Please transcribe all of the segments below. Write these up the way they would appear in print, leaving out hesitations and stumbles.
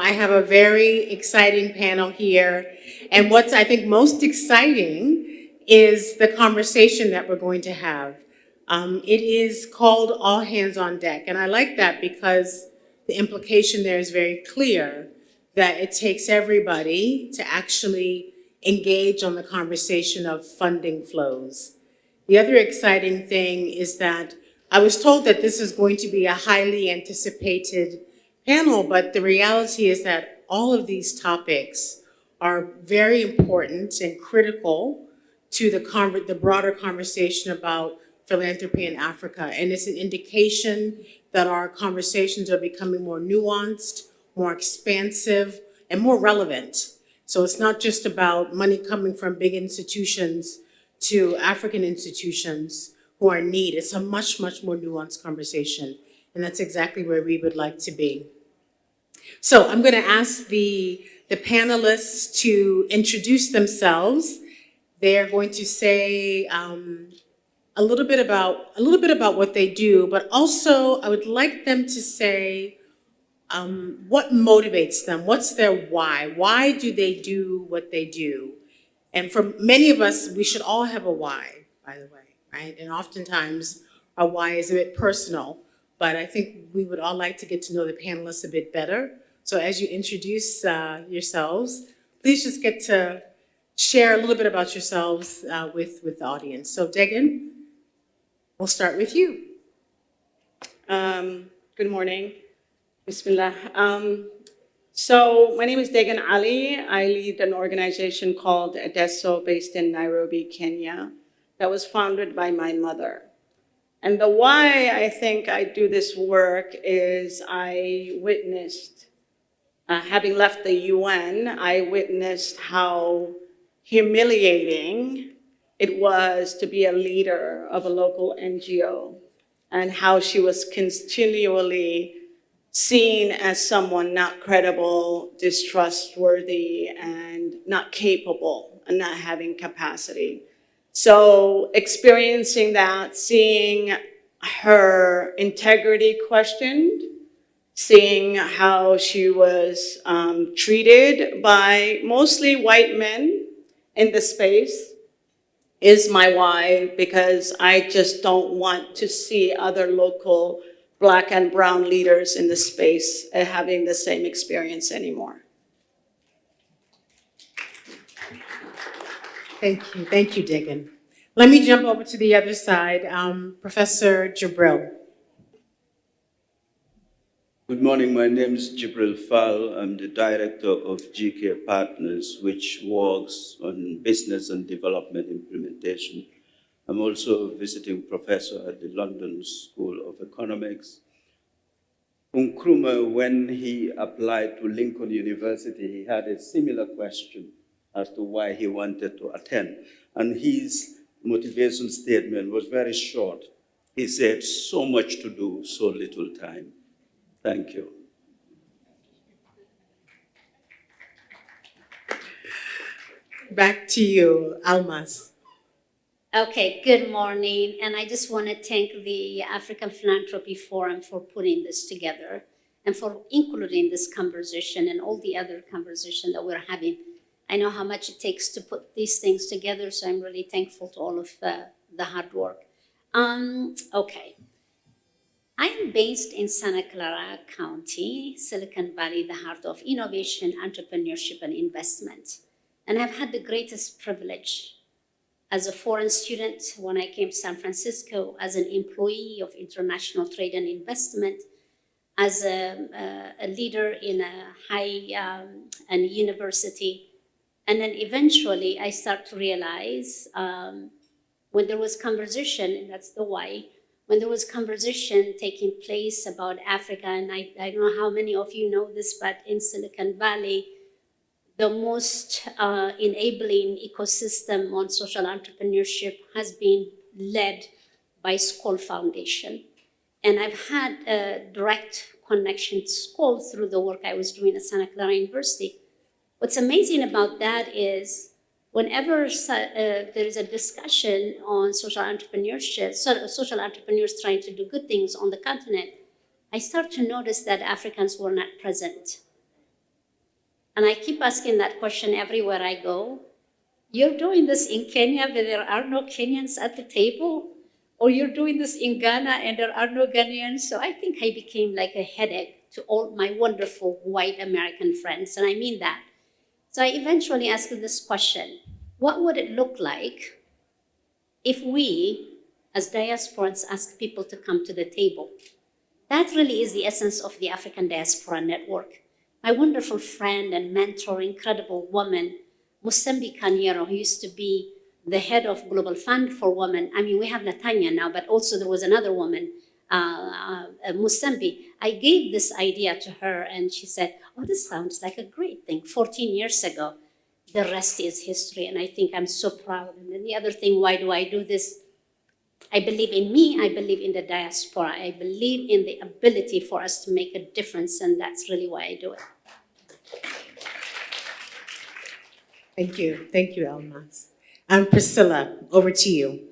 I have a very exciting panel here. And what's, I think, most exciting is the conversation that we're going to have. It is called All Hands on Deck. And I like that because the implication there is very clear that it takes everybody to actually engage on the conversation of funding flows. The other exciting thing is that I was told that this is going to be a highly anticipated panel, but the reality is that all of these topics are very important and critical to the broader conversation about philanthropy in Africa. And it's an indication that our conversations are becoming more nuanced, more expansive, and more relevant. So it's not just about money coming from big institutions to African institutions who are in need. It's a much, much more nuanced conversation. And that's exactly where we would like to be. So I'm going to ask the panelists to introduce themselves. They're going to say a little bit about what they do, but also I would like them to say what motivates them. What's their why? Why do they do what they do? And for many of us, we should all have a why, by the way, right? And oftentimes our why is a bit personal, but I think we would all like to get to know the panelists a bit better. So as you introduce yourselves, please just get to share a little bit about yourselves with the audience. So Degan, we'll start with you. Good morning. Bismillah. So my name is Degan Ali. I lead an organization called Adesso based in Nairobi, Kenya, that was founded by my mother. And the why I think I do this work is I witnessed, having left the UN, I witnessed how humiliating it was to be a leader of a local NGO and how she was continually seen as someone not credible, distrustworthy, and not capable, and not having capacity. So experiencing that, seeing her integrity questioned, seeing how she was treated by mostly white men in the space is my why, because I just don't want to see other local Black and brown leaders in the space having the same experience anymore. Thank you, Degan. Let me jump over to the other side. Professor Jibril. Good morning, my name is Jibril Fall. I'm the director of GK Partners, which works on business and development implementation. I'm also a visiting professor at the London School of Economics. Nkrumah, when he applied to Lincoln University, he had a similar question as to why he wanted to attend. And his motivation statement was very short. He said, so much to do, so little time. Thank you. Back to you, Almas. Okay, good morning. And I just want to thank the African Philanthropy Forum for putting this together and for including this conversation and all the other conversation that we're having. I know how much it takes to put these things together, so I'm really thankful to all of the hard work. Okay. I am based in Santa Clara County, Silicon Valley, the heart of innovation, entrepreneurship, and investment. And I've had the greatest privilege as a foreign student when I came to San Francisco, as an employee of international trade and investment, as a leader in a high university. And then eventually I start to realize when there was conversation, and that's the why, when there was conversation taking place about Africa, and I don't know how many of you know this, but in Silicon Valley, the most enabling ecosystem on social entrepreneurship has been led by Skoll Foundation. And I've had a direct connection to Skoll through the work I was doing at Santa Clara University. What's amazing about that is whenever there is a discussion on social entrepreneurship, social entrepreneurs trying to do good things on the continent, I start to notice that Africans were not present. And I keep asking that question everywhere I go. You're doing this in Kenya, but there are no Kenyans at the table? Or you're doing this in Ghana and there are no Ghanaians? So I think I became like a headache to all my wonderful white American friends, and I mean that. So I eventually asked this question: what would it look like if we, as diasporans, ask people to come to the table? That really is the essence of the African Diaspora Network. My wonderful friend and mentor, incredible woman, Musembi Kanyero, who used to be the head of Global Fund for Women. I mean, we have Natanya now, but also there was another woman, Musembi. I gave this idea to her and she said, oh, this sounds like a great thing. 14 years ago. The rest is history, and I think I'm so proud. And then the other thing, why do I do this? I believe in me, I believe in the diaspora, I believe in the ability for us to make a difference, and that's really why I do it. Thank you, Elmas. Priscilla, over to you.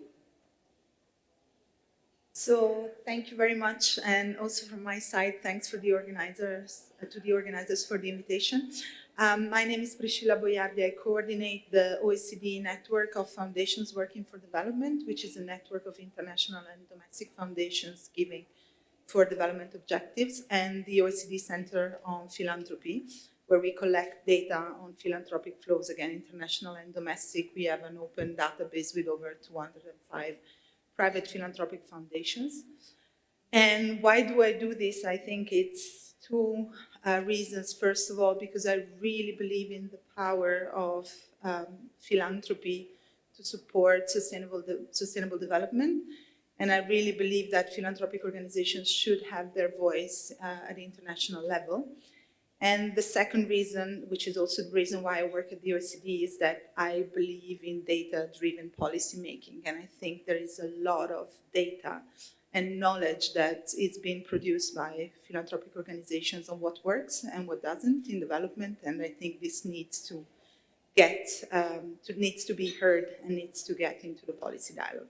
So thank you very much, and also from my side, thanks for the organizers for the invitation. My name is Priscilla Boiardi. I coordinate the OECD network of foundations working for development, which is a network of international and domestic foundations giving for development objectives, and the OECD Center on Philanthropy, where we collect data on philanthropic flows, again, international and domestic. We have an open database with over 205 private philanthropic foundations. And why do I do this? I think it's two reasons. First of all, because I really believe in the power of philanthropy to support sustainable development. And I really believe that philanthropic organizations should have their voice at the international level. And the second reason, which is also the reason why I work at the OECD, is that I believe in data-driven policymaking. And I think there is a lot of data and knowledge that is being produced by philanthropic organizations on what works and what doesn't in development. And I think this needs to needs to be heard and needs to get into the policy dialogue.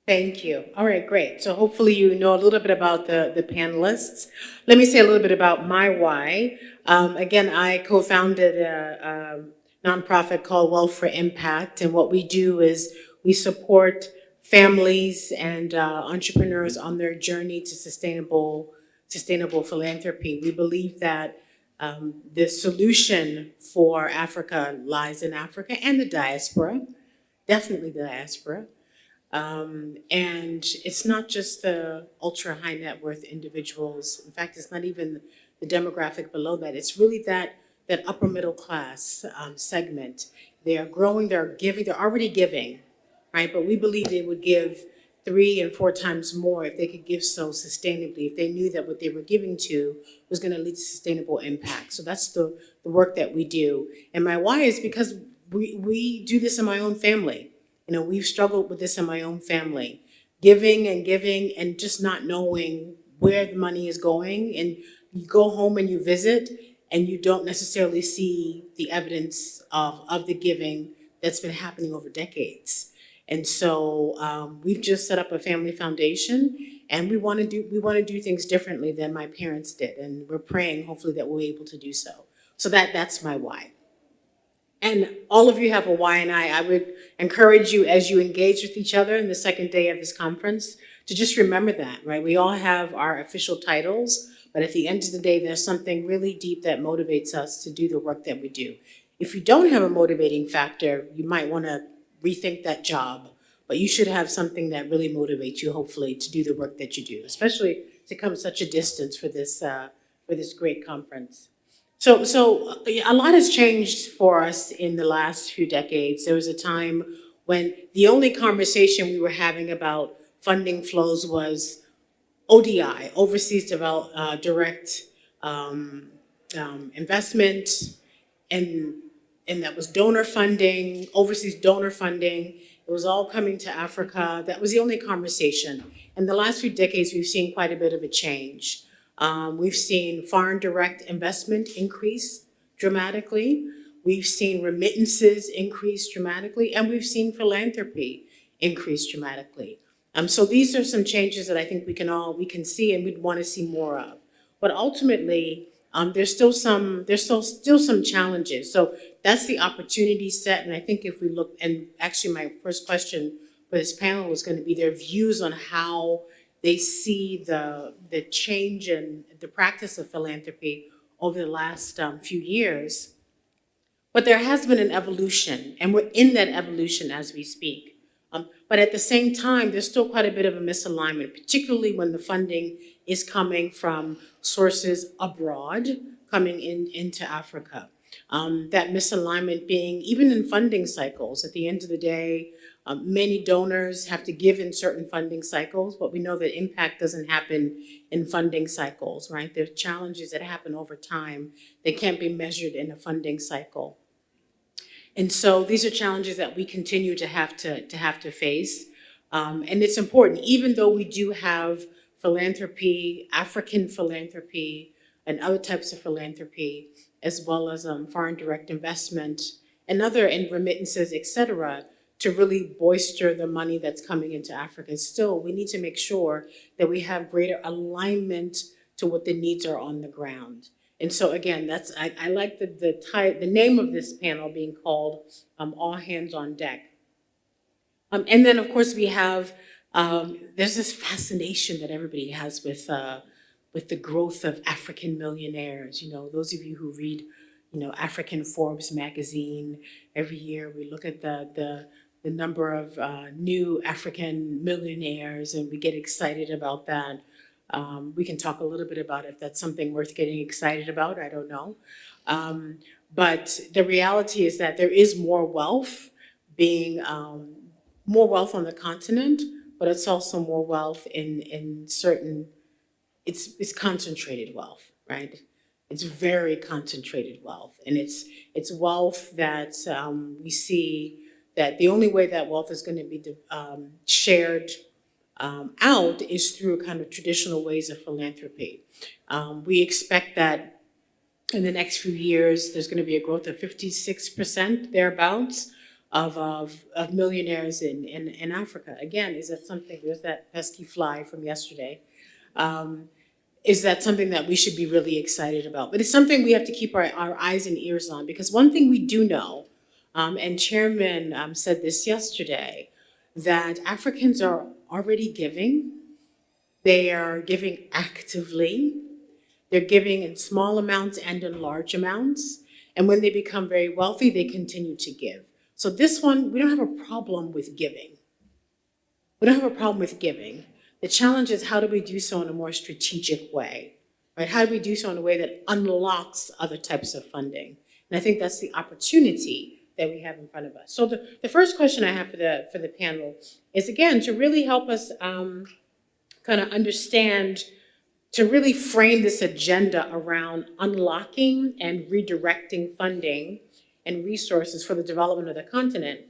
Thank you. All right, great. So hopefully you know a little bit about the panelists. Let me say a little bit about my why. Again, I co-founded a nonprofit called Wealth for Impact, and what we do is we support families and entrepreneurs on their journey to sustainable philanthropy. We believe that the solution for Africa lies in Africa and the diaspora, definitely the diaspora. And it's not just the ultra high net worth individuals. In fact, it's not even the demographic below that. It's really that upper middle class segment. They are growing, they're giving, they're already giving, right? But we believe they would give 3 and 4 times more if they could give so sustainably, if they knew that what they were giving to was going to lead to sustainable impact. So that's the work that we do. And my why is because we do this in my own family. You know, we've struggled with this in my own family, giving and just not knowing where the money is going. And you go home and you visit and you don't necessarily see the evidence of the giving that's been happening over decades. And so we've just set up a family foundation, and we want to do things differently than my parents did. And we're praying hopefully that we're able to do so. So that's my why. And all of you have a why, and I would encourage you as you engage with each other in the second day of this conference to just remember that, right? We all have our official titles, but at the end of the day, there's something really deep that motivates us to do the work that we do. If you don't have a motivating factor, you might want to rethink that job, but you should have something that really motivates you, hopefully, to do the work that you do, especially to come such a distance for this great conference. So a lot has changed for us in the last few decades. There was a time when the only conversation we were having about funding flows was ODI, overseas direct investment, and that was donor funding, overseas donor funding. It was all coming to Africa. That was the only conversation. In the last few decades, we've seen quite a bit of a change. We've seen foreign direct investment increase dramatically. We've seen remittances increase dramatically, and we've seen philanthropy increase dramatically. So these are some changes that I think we can see and we'd want to see more of. But ultimately, There's still some challenges. So that's the opportunity set. And I think if we look, and actually my first question for this panel was going to be their views on how they see the change in the practice of philanthropy over the last few years. But there has been an evolution, and we're in that evolution as we speak. But at the same time, there's still quite a bit of a misalignment, particularly when the funding is coming from sources abroad, coming into Africa. That misalignment being even in funding cycles. At the end of the day, many donors have to give in certain funding cycles, but we know that impact doesn't happen in funding cycles, right? There are challenges that happen over time. They can't be measured in a funding cycle. And so these are challenges that we continue to have to face. And it's important, even though we do have philanthropy, African philanthropy, and other types of philanthropy, as well as foreign direct investment and other and remittances, et cetera, to really bolster the money that's coming into Africa. Still, we need to make sure that we have greater alignment to what the needs are on the ground. And so again, I like the name of this panel being called All Hands on Deck. And then of course we have there's this fascination that everybody has with the growth of African millionaires. You know, those of you who read, African Forbes magazine, every year we look at the number of new African millionaires, and we get excited about that. We can talk a little bit about if that's something worth getting excited about. I don't know. But the reality is that there is more wealth more wealth on the continent, but it's also more wealth in certain, it's concentrated wealth, right? It's very concentrated wealth. And it's wealth that we see that the only way that wealth is going to be shared out is through kind of traditional ways of philanthropy. We expect that in the next few years, there's going to be a growth of 56% thereabouts of millionaires in Africa. Again, is that something, there's that pesky fly from yesterday. Is that something that we should be really excited about? But it's something we have to keep our eyes and ears on, because one thing we do know, and Chairman said this yesterday, that Africans are already giving. They are giving actively. They're giving in small amounts and in large amounts. And when they become very wealthy, they continue to give. So this one, we don't have a problem with giving. We don't have a problem with giving. The challenge is, how do we do so in a more strategic way, right? How do we do so in a way that unlocks other types of funding? And I think that's the opportunity that we have in front of us. So the first question I have for the panel is, again, to really help us kind of understand, to really frame this agenda around unlocking and redirecting funding and resources for the development of the continent.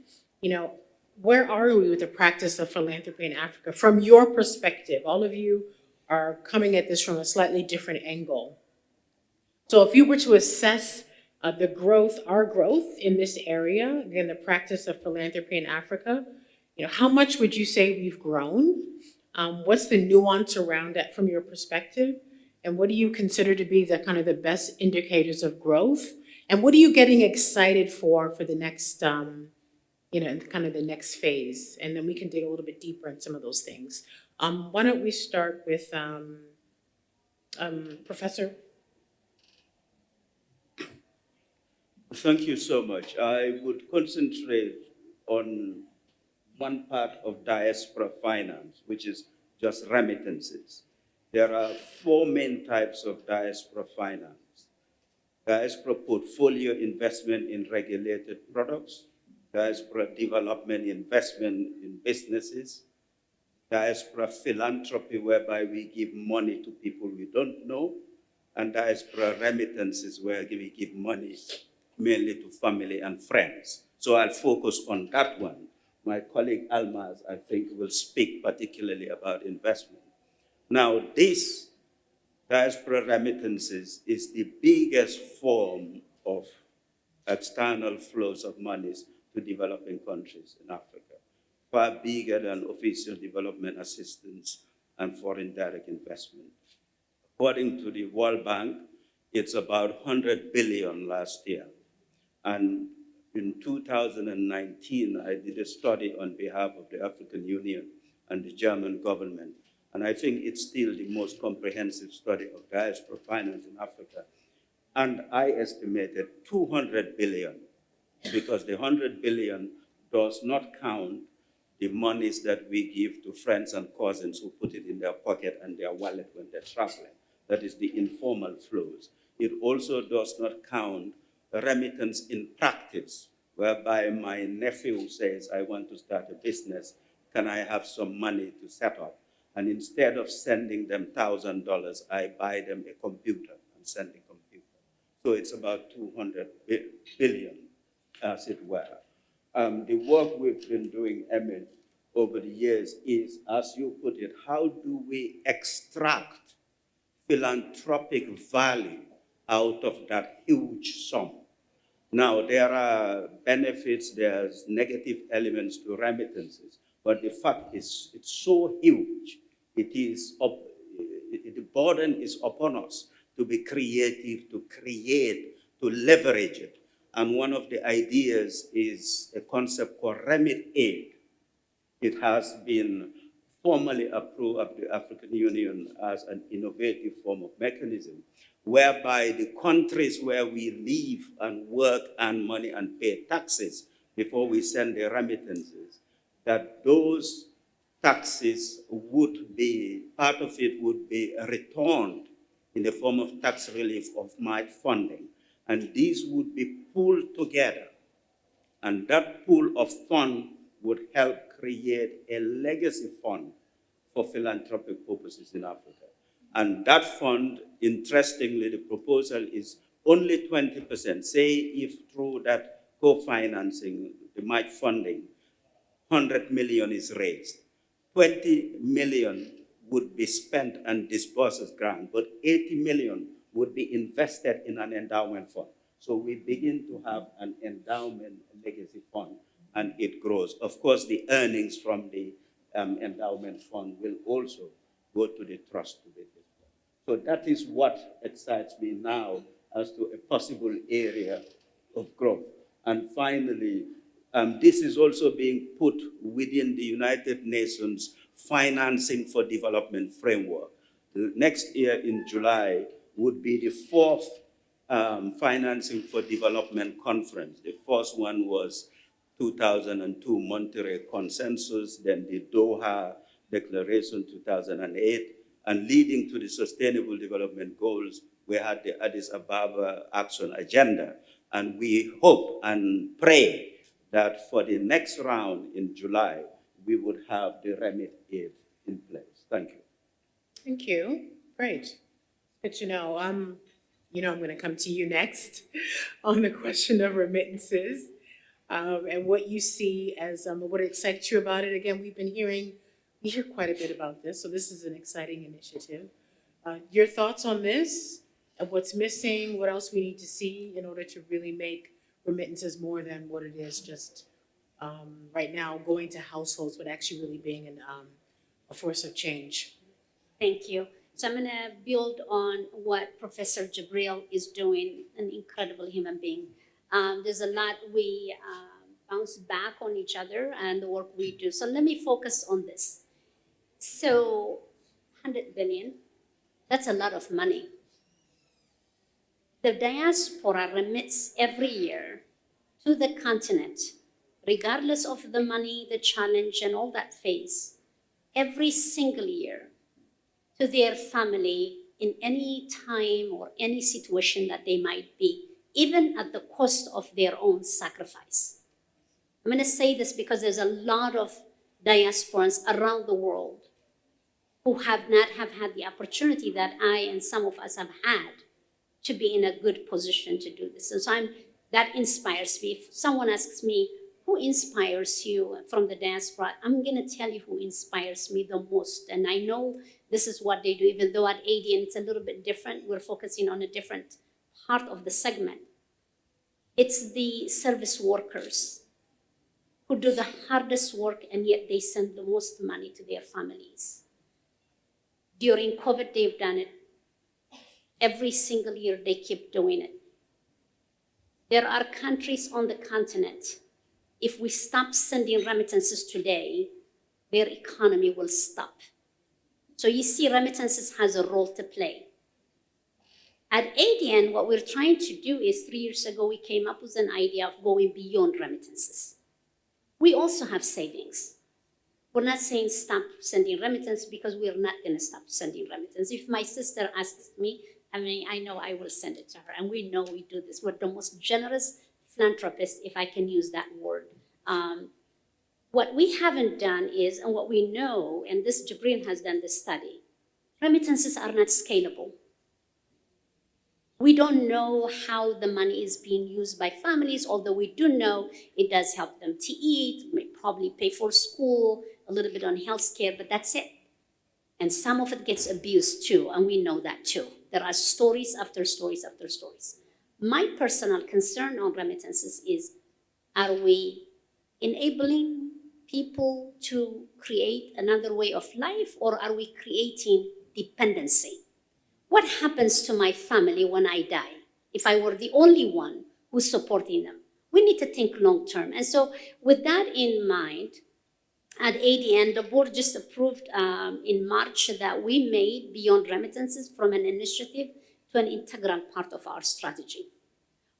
Where are we with the practice of philanthropy in Africa from your perspective? All of you are coming at this from a slightly different angle. So if you were to assess our growth in this area, again, the practice of philanthropy in Africa, how much would you say we've grown? What's the nuance around that from your perspective? And what do you consider to be the kind of the best indicators of growth? And what are you getting excited for the next, kind of the next phase? And then we can dig a little bit deeper in some of those things. Why don't we start with Professor? Thank you so much. I would concentrate on one part of diaspora finance, which is just remittances. There are four main types of diaspora finance: diaspora portfolio investment in regulated products, diaspora development investment in businesses, diaspora philanthropy, whereby we give money to people we don't know, and diaspora remittances, where we give money mainly to family and friends. So I'll focus on that one. My colleague Almaz, I think, will speak particularly about investment. Now, this diaspora remittances is the biggest form of external flows of monies to developing countries in Africa, far bigger than official development assistance and foreign direct investment. According to the World Bank, It's about 100 billion last year. And in 2019, I did a study on behalf of the African Union and the German government. And I think it's still the most comprehensive study of diaspora finance in Africa. And I estimated 200 billion, because the 100 billion does not count the monies that we give to friends and cousins who put it in their pocket and their wallet when they're traveling. That is the informal flows. It also does not count remittance in practice, whereby my nephew says, I want to start a business, can I have some money to set up? And instead of sending them $1,000, I buy them a computer and send the computer. So it's about 200 billion, as it were. The work we've been doing, Emmett, over the years is, as you put it, how do we extract philanthropic value out of that huge sum? Now, there are benefits, there's negative elements to remittances, but the fact is, it's so huge, the burden is upon us to be creative, to create, to leverage it. And one of the ideas is a concept called remit aid. It has been formally approved of the African Union as an innovative form of mechanism, whereby the countries where we live and work and money and pay taxes before we send the remittances, that those taxes would be, part of it would be returned in the form of tax relief of my funding. And these would be pooled together. And that pool of fund would help create a legacy fund for philanthropic purposes in Africa. And that fund, interestingly, the proposal is only 20%. Say if through that co-financing, the MIC funding, 100 million is raised. 20 million would be spent and disbursed as grant, but 80 million would be invested in an endowment fund. So we begin to have an endowment legacy fund, and it grows. Of course, the earnings from the endowment fund will also go to the trust to be disbursed. So that is what excites me now as to a possible area of growth. And finally, this is also being put within the United Nations Financing for Development framework. Next year in July would be the fourth Financing for Development conference. The first one was 2002 Monterey Consensus, then the Doha Declaration 2008, and leading to the Sustainable Development Goals, we had the Addis Ababa Action Agenda. And we hope and pray that for the next round in July, we would have the remit aid in place. Thank you. Thank you. Great. Good to know. I'm going to come to you next on the question of remittances and what you see as what excites you about it. Again, we hear quite a bit about this, so this is an exciting initiative. Your thoughts on this, and what's missing, what else we need to see in order to really make remittances more than what it is just right now going to households, but actually really being a force of change. Thank you. So I'm going to build on what Professor Jabril is doing, an incredible human being. There's a lot we bounce back on each other and the work we do. So let me focus on this. So 100 billion, that's a lot of money. The diaspora remits every year to the continent, regardless of the money, the challenge, and all that phase, every single year to their family in any time or any situation that they might be, even at the cost of their own sacrifice. I'm going to say this because there's a lot of diasporans around the world who have not had the opportunity that I and some of us have had to be in a good position to do this. And so that inspires me. If someone asks me, who inspires you from the diaspora? I'm going to tell you who inspires me the most. And I know this is what they do, even though at ADN it's a little bit different. We're focusing on a different part of the segment. It's the service workers who do the hardest work, and yet they send the most money to their families. During COVID, they've done it. Every single year they keep doing it. There are countries on the continent, if we stop sending remittances today, their economy will stop. So you see, remittances has a role to play. At ADN, what we're trying to do is 3 years ago, we came up with an idea of going beyond remittances. We also have savings. We're not saying stop sending remittance because we're not going to stop sending remittance. If my sister asks me, I know I will send it to her. And we know we do this. We're the most generous philanthropists, if I can use that word. What we haven't done is, and what we know, and this Jibril has done this study, remittances are not scalable. We don't know how the money is being used by families, although we do know it does help them to eat, may probably pay for school, a little bit on health care, but that's it. And some of it gets abused too, and we know that too. There are stories after stories after stories. My personal concern on remittances is, are we enabling people to create another way of life, or are we creating dependency? What happens to my family when I die if I were the only one who's supporting them? We need to think long term. And so with that in mind, at ADN, the board just approved in March that we made Beyond Remittances from an initiative to an integral part of our strategy.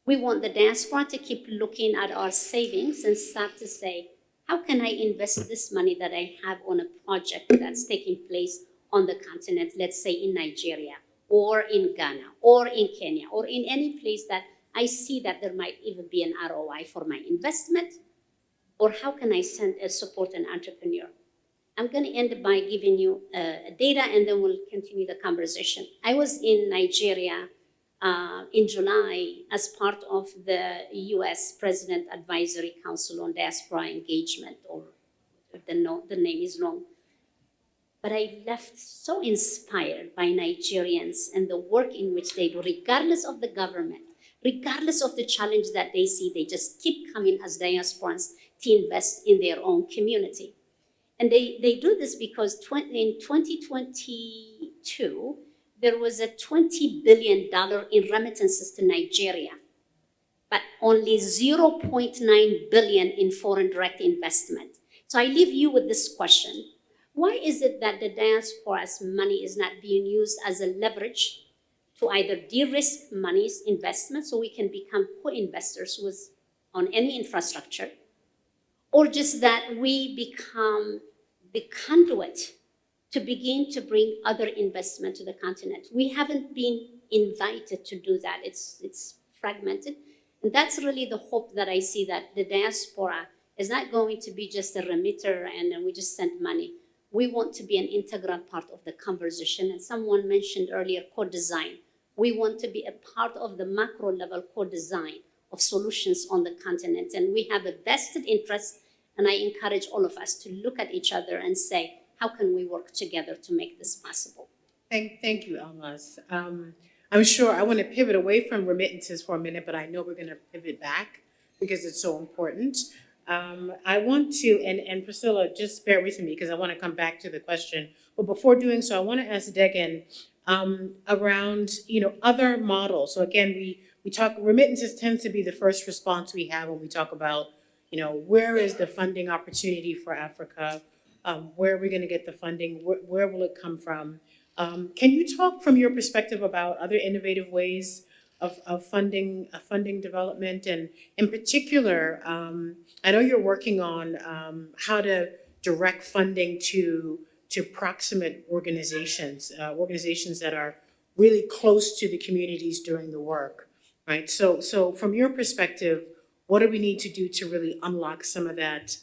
We want the diaspora to keep looking at our savings and start to say, how can I invest this money that I have on a project that's taking place on the continent, let's say in Nigeria, or in Ghana, or in Kenya, or in any place that I see that there might even be an ROI for my investment, or how can I support an entrepreneur? I'm going to end by giving you data, and then we'll continue the conversation. I was in Nigeria in July as part of the U.S. President Advisory Council on Diaspora Engagement, or the name is long. But I left so inspired by Nigerians and the work in which they do, regardless of the government, regardless of the challenge that they see, they just keep coming as diasporans to invest in their own community. And they do this because in 2022, there was a $20 billion in remittances to Nigeria, but only 0.9 billion in foreign direct investment. So I leave you with this question. Why is it that the diaspora's money is not being used as a leverage to either de-risk money's investment so we can become co-investors on any infrastructure, or just that we become the conduit to begin to bring other investment to the continent? We haven't been invited to do that. It's fragmented. And that's really the hope that I see, that the diaspora is not going to be just a remitter and then we just send money. We want to be an integral part of the conversation. And someone mentioned earlier co-design. We want to be a part of the macro level co-design of solutions on the continent. And we have a vested interest, and I encourage all of us to look at each other and say, how can we work together to make this possible? Thank you, Almas. I'm sure I want to pivot away from remittances for a minute, but I know we're going to pivot back because it's so important. I want to, and Priscilla, just bear with me because I want to come back to the question. But before doing so, I want to ask Degan around, other models. So again, we talk, remittances tends to be the first response we have when we talk about, where is the funding opportunity for Africa? Where are we going to get the funding? Where will it come from? Can you talk from your perspective about other innovative ways of funding development, and in particular, I know you're working on how to direct funding to proximate organizations that are really close to the communities doing the work, right? So from your perspective, what do we need to do to really unlock some of that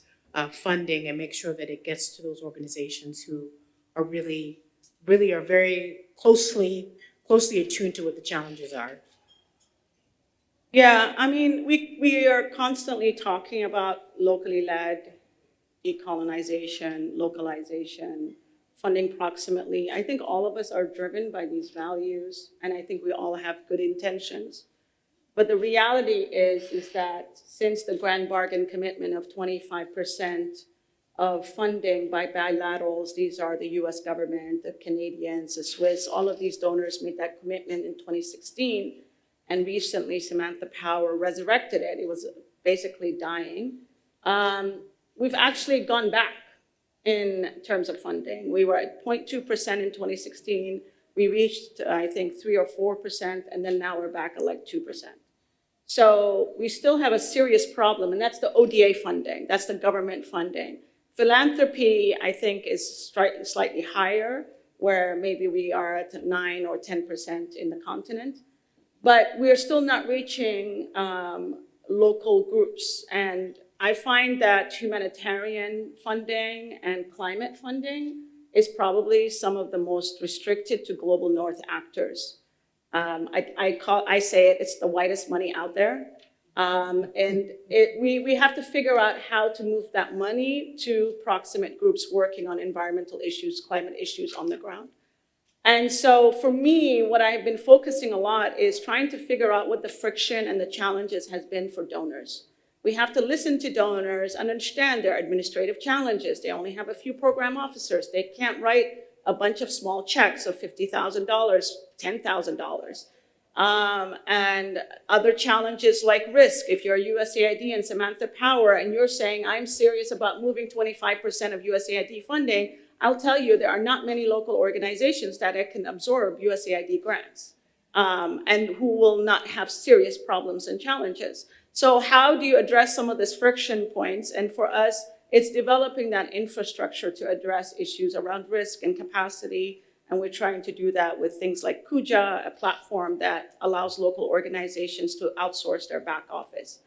funding and make sure that it gets to those organizations who are really are very closely attuned to what the challenges are? Yeah, we are constantly talking about locally led, decolonization, localization, funding proximately. I think all of us are driven by these values, and I think we all have good intentions. But the reality is that since the Grand Bargain commitment of 25% of funding by bilaterals. These are the US government, the Canadians, the Swiss, all of these donors made that commitment in 2016. And recently, Samantha Power resurrected it. It was basically dying. We've actually gone back in terms of funding. We were at 0.2% in 2016. We reached, I think, 3 or 4%, and then now we're back at like 2%. So we still have a serious problem, and that's the ODA funding. That's the government funding. Philanthropy, I think, is slightly higher, where maybe we are at 9 or 10% in the continent. But we're still not reaching local groups. And I find that humanitarian funding and climate funding is probably some of the most restricted to global north actors. I say it's the whitest money out there. We have to figure out how to move that money to proximate groups working on environmental issues, climate issues on the ground. And so for me, what I've been focusing a lot is trying to figure out what the friction and the challenges has been for donors. We have to listen to donors and understand their administrative challenges. They only have a few program officers. They can't write a bunch of small checks of $50,000, $10,000. And other challenges like risk. If you're USAID and Samantha Power and you're saying, I'm serious about moving 25% of USAID funding, I'll tell you there are not many local organizations that can absorb USAID grants and who will not have serious problems and challenges. So how do you address some of these friction points? And for us, it's developing that infrastructure to address issues around risk and capacity. And we're trying to do that with things like Kuja, a platform that allows local organizations to outsource their back office.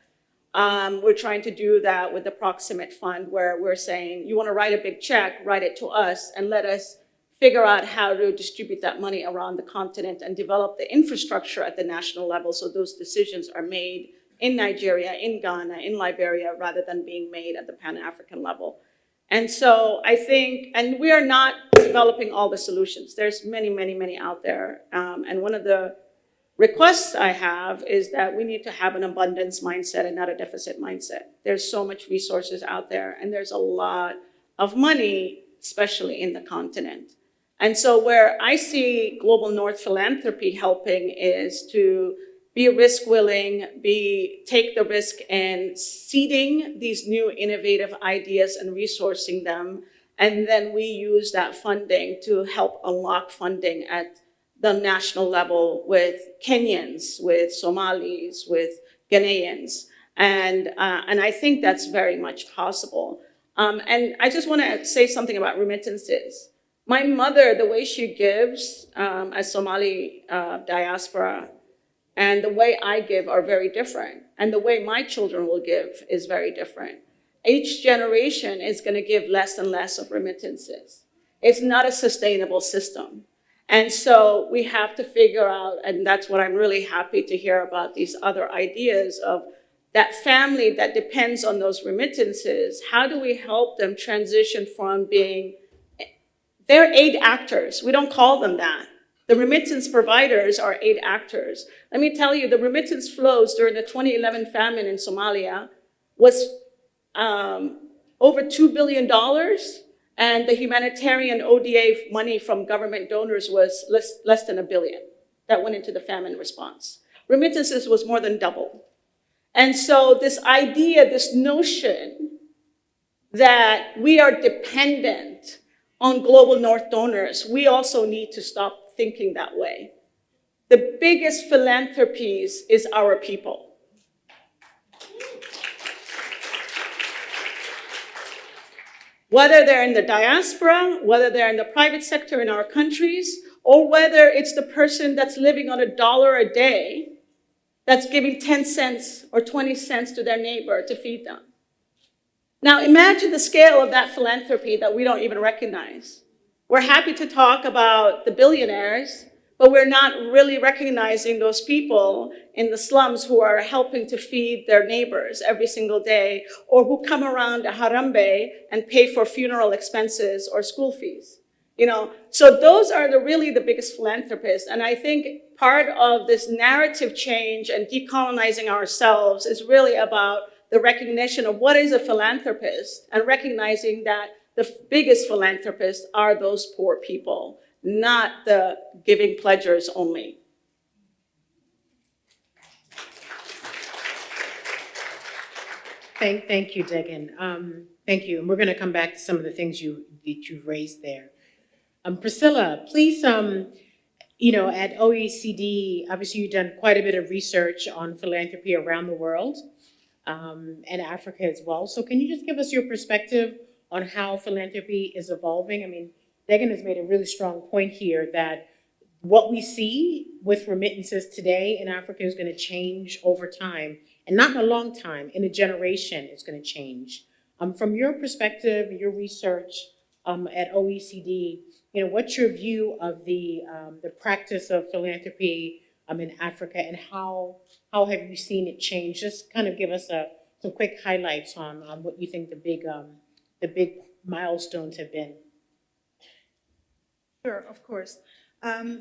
We're trying to do that with the Proximate Fund, where we're saying, you want to write a big check, write it to us, and let us figure out how to distribute that money around the continent and develop the infrastructure at the national level so those decisions are made in Nigeria, in Ghana, in Liberia, rather than being made at the Pan-African level. And so I think, and we are not developing all the solutions. There's many, many, many out there. And one of the requests I have is that we need to have an abundance mindset and not a deficit mindset. There's so much resources out there, and there's a lot of money, especially in the continent. And so where I see Global North philanthropy helping is to be risk willing, take the risk in seeding these new innovative ideas and resourcing them. And then we use that funding to help unlock funding at the national level with Kenyans, with Somalis, with Ghanaians. And I think that's very much possible. And I just want to say something about remittances. My mother, the way she gives as Somali diaspora, and the way I give are very different. And the way my children will give is very different. Each generation is going to give less and less of remittances. It's not a sustainable system. And so we have to figure out, and that's what I'm really happy to hear about these other ideas of that family that depends on those remittances. How do we help them transition from being, they're aid actors. We don't call them that. The remittance providers are aid actors. Let me tell you, the remittance flows during the 2011 famine in Somalia was over $2 billion, and the humanitarian ODA money from government donors was less than $1 billion that went into the famine response. Remittances was more than double. And so this idea, this notion that we are dependent on Global North donors, we also need to stop thinking that way. The biggest philanthropies is our people. Whether they're in the diaspora, whether they're in the private sector in our countries, or whether it's the person that's living on $1 a day that's giving 10 cents or 20 cents to their neighbor to feed them. Now imagine the scale of that philanthropy that we don't even recognize. We're happy to talk about the billionaires, but we're not really recognizing those people in the slums who are helping to feed their neighbors every single day, or who come around to Harambe and pay for funeral expenses or school fees. So those are really the biggest philanthropists. And I think part of this narrative change and decolonizing ourselves is really about the recognition of what is a philanthropist and recognizing that the biggest philanthropists are those poor people, not the giving pledgers only. Thank you, Degan. Thank you. And we're going to come back to some of the things that you raised there. Priscilla, please, at OECD, obviously you've done quite a bit of research on philanthropy around the world, and Africa as well. So can you just give us your perspective on how philanthropy is evolving? I mean, Degan has made a really strong point here that what we see with remittances today in Africa is going to change over time, and not in a long time, in a generation it's going to change. From your perspective, your research at OECD, what's your view of the practice of philanthropy in Africa, and how have you seen it change? Just kind of give us some quick highlights on what you think the big milestones have been. Sure, of course.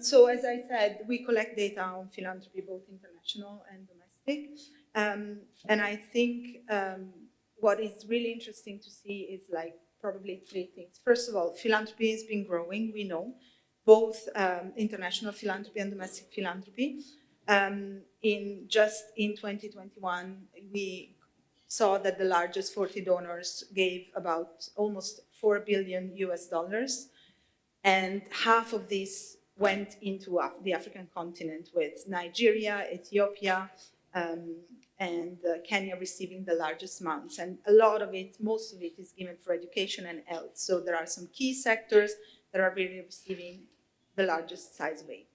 So as I said, we collect data on philanthropy, both international and domestic. And I think what is really interesting to see is probably three things. First of all, philanthropy has been growing, we know, both international philanthropy and domestic philanthropy. In 2021, we saw that the largest 40 donors gave about almost $4 billion US, and half of this went into the African continent, with Nigeria, Ethiopia, and Kenya receiving the largest amounts. And a lot of it, most of it, is given for education and health. So there are some key sectors that are really receiving the largest size of aid.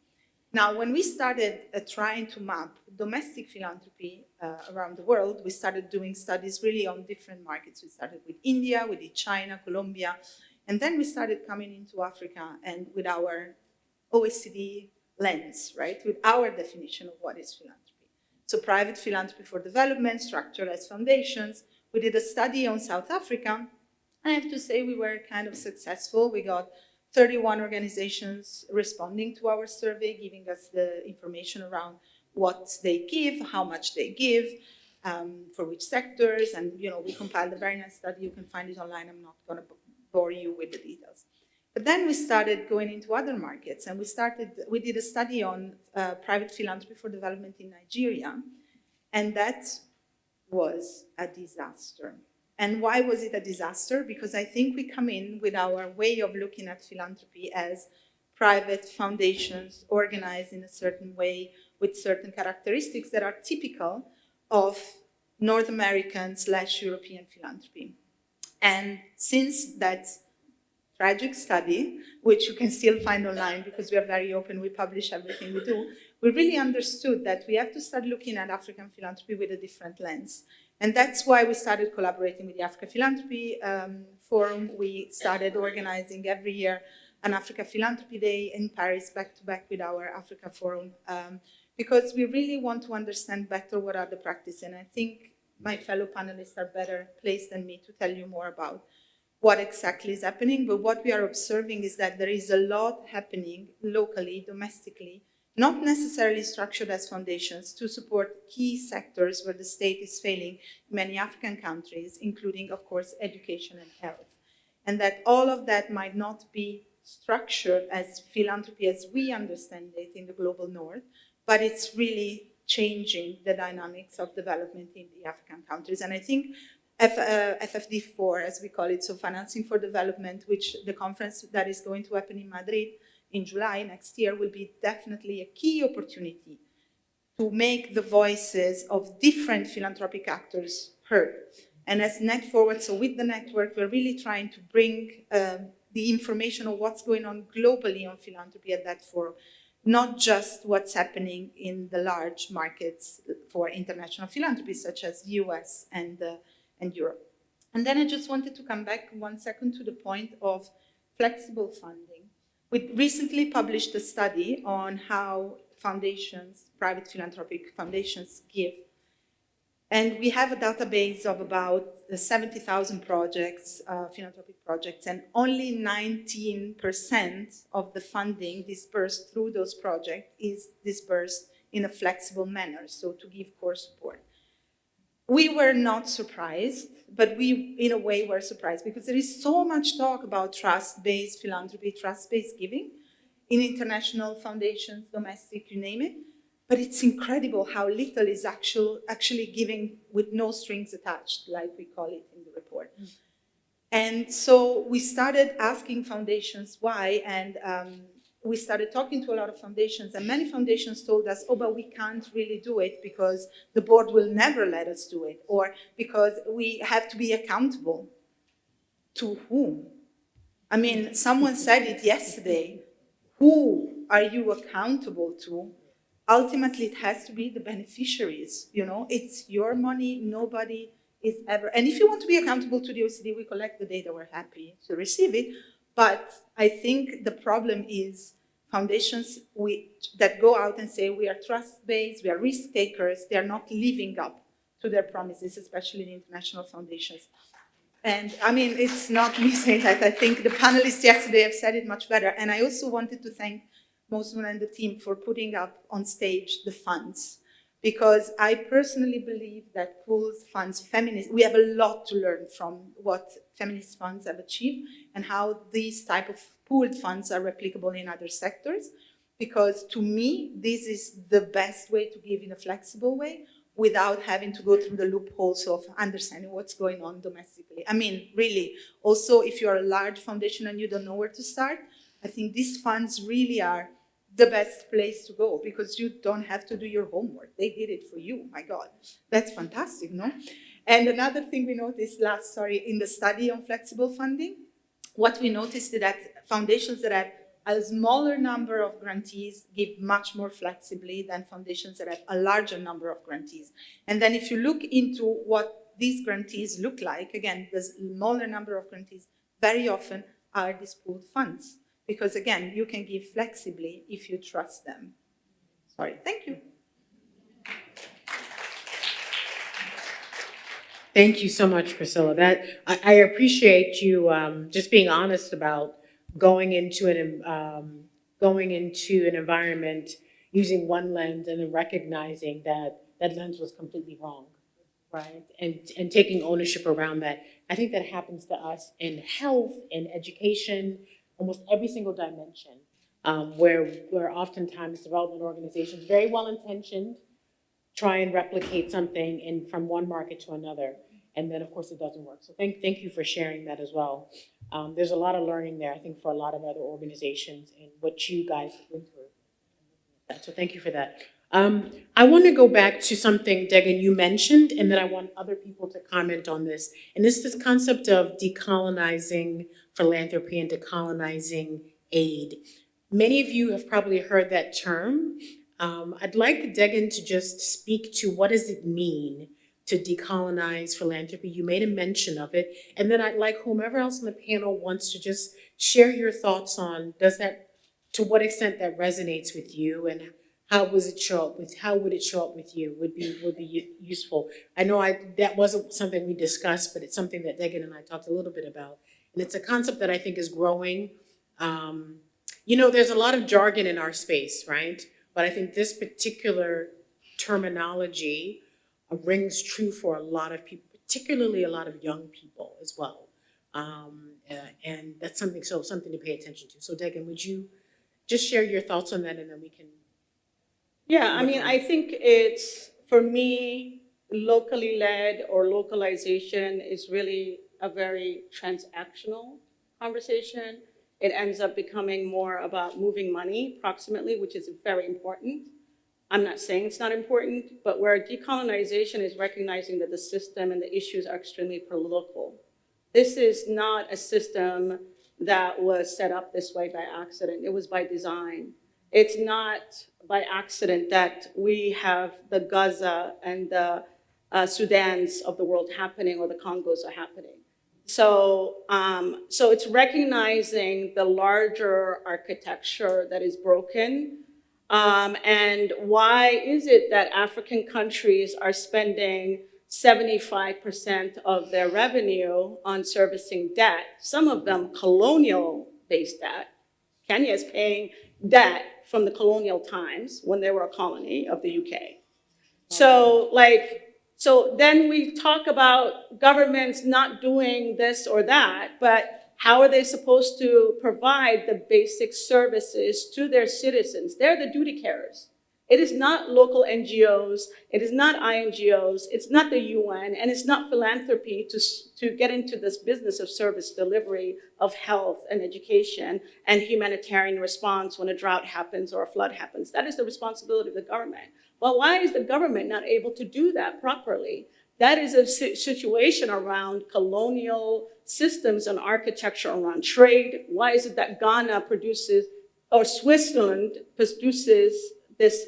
Now, when we started trying to map domestic philanthropy around the world, we started doing studies really on different markets. We started with India, we did China, Colombia, and then we started coming into Africa, and with our OECD lens, right, with our definition of what is philanthropy. So private philanthropy for development, structured as foundations. We did a study on South Africa. I have to say we were kind of successful. We got 31 organizations responding to our survey, giving us the information around what they give, how much they give, for which sectors, and we compiled a very nice study. You can find it online. I'm not going to bore you with the details. But then we started going into other markets, and we did a study on private philanthropy for development in Nigeria, and that was a disaster. And why was it a disaster? Because I think we come in with our way of looking at philanthropy as private foundations organized in a certain way with certain characteristics that are typical of North American/European philanthropy. And since that tragic study, which you can still find online because we are very open, we publish everything we do, we really understood that we have to start looking at African philanthropy with a different lens. And that's why we started collaborating with the Africa Philanthropy Forum. We started organizing every year an Africa Philanthropy Day in Paris, back to back with our Africa Forum, because we really want to understand better what are the practices. And I think my fellow panelists are better placed than me to tell you more about what exactly is happening. But what we are observing is that there is a lot happening locally, domestically, not necessarily structured as foundations, to support key sectors where the state is failing in many African countries, including, of course, education and health. And that all of that might not be structured as philanthropy as we understand it in the global north, but it's really changing the dynamics of development in the African countries. And I think FFD4, as we call it, so Financing for Development, which the conference that is going to happen in Madrid in July next year, will be definitely a key opportunity to make the voices of different philanthropic actors heard. And as NetForward, so with the network, we're really trying to bring the information of what's going on globally on philanthropy at that forum, not just what's happening in the large markets for international philanthropy, such as US and Europe. And then I just wanted to come back 1 second to the point of flexible funding. We recently published a study on how foundations, private philanthropic foundations, give. And we have a database of about 70,000 projects, philanthropic projects, and only 19% of the funding dispersed through those projects is dispersed in a flexible manner, so to give core support. we were not surprised, but we, in a way, were surprised because there is so much talk about trust-based philanthropy, trust-based giving in international foundations, domestic, you name it. But it's incredible how little is actually giving with no strings attached, like we call it in the report. And so we started asking foundations why, and we started talking to a lot of foundations, and many foundations told us, oh, but we can't really do it because the board will never let us do it, or because we have to be accountable. To whom? I mean, someone said it yesterday. Who are you accountable to? Ultimately, it has to be the beneficiaries. You know, it's your money. Nobody is ever. And if you want to be accountable to the OECD, we collect the data. We're happy to receive it. But I think the problem is foundations that go out and say we are trust-based, we are risk takers. They are not living up to their promises, especially the international foundations. And I mean, it's not me saying that. I think the panelists yesterday have said it much better. And I also wanted to thank Mosman and the team for putting up on stage the funds. Because I personally believe that pooled funds, we have a lot to learn from what feminist funds have achieved and how these type of pooled funds are replicable in other sectors. Because to me, this is the best way to give in a flexible way, without having to go through the loopholes of understanding what's going on domestically. I mean, really, also if you're a large foundation and you don't know where to start, I think these funds really are the best place to go because you don't have to do your homework. They did it for you, my God. That's fantastic, no? And another thing we noticed in the study on flexible funding, what we noticed is that foundations that have a smaller number of grantees give much more flexibly than foundations that have a larger number of grantees. And then if you look into what these grantees look like, again, the smaller number of grantees very often are these pooled funds. Because again, you can give flexibly if you trust them. Sorry, thank you. Thank you so much, Priscilla. I appreciate you just being honest about going into an environment using one lens and then recognizing that that lens was completely wrong, right? And taking ownership around that. I think that happens to us in health, in education, almost every single dimension, where oftentimes development organizations, very well intentioned, try and replicate something from one market to another. And then, of course, it doesn't work. So thank you for sharing that as well. There's a lot of learning there, I think, for a lot of other organizations and what you guys have been through. So thank you for that. I want to go back to something, Degan, you mentioned, and then I want other people to comment on this. And this concept of decolonizing philanthropy and decolonizing aid. Many of you have probably heard that term. I'd like Degan to just speak to what does it mean to decolonize philanthropy. You made a mention of it. And then I'd like whomever else on the panel wants to just share your thoughts on to what extent that resonates with you and how would it show up with you would be useful. I know that wasn't something we discussed, but it's something that Degan and I talked a little bit about. And it's a concept that I think is growing. There's a lot of jargon in our space, right? But I think this particular terminology rings true for a lot of people, particularly a lot of young people as well. And that's something to pay attention to. So Degan, would you just share your thoughts on that and then we can... Yeah, I mean, I think it's, for me, locally led or localization is really a very transactional conversation. It ends up becoming more about moving money proximately, which is very important. I'm not saying it's not important, but where decolonization is recognizing that the system and the issues are extremely political. This is not a system that was set up this way by accident. It was by design. It's not by accident that we have the Gaza and the Sudans of the world happening or the Congos are happening. So it's recognizing the larger architecture that is broken. And why is it that African countries are spending 75% of their revenue on servicing debt, some of them colonial-based debt? Kenya is paying debt from the colonial times when they were a colony of the UK. So So then we talk about governments not doing this or that, but how are they supposed to provide the basic services to their citizens? They're the duty carers. It is not local NGOs, it is not INGOs, it's not the UN, and it's not philanthropy to get into this business of service delivery of health and education and humanitarian response when a drought happens or a flood happens. That is the responsibility of the government. Well, why is the government not able to do that properly? That is a situation around colonial systems and architecture around trade. Why is it that Ghana produces, or Switzerland produces this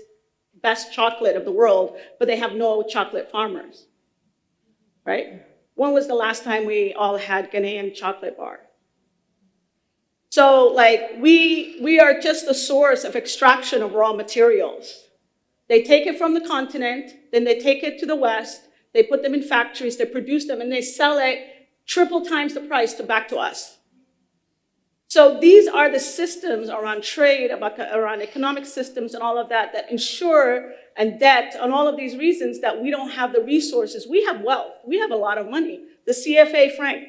best chocolate of the world, but they have no chocolate farmers, right? When was the last time we all had Ghanaian chocolate bar? So like we are just the source of extraction of raw materials. They take it from the continent, then they take it to the West, they put them in factories, they produce them, and they sell it triple times the price back to us. So these are the systems around trade, around economic systems and all of that that ensure, and debt, and all of these reasons that we don't have the resources. We have wealth, we have a lot of money. The CFA franc,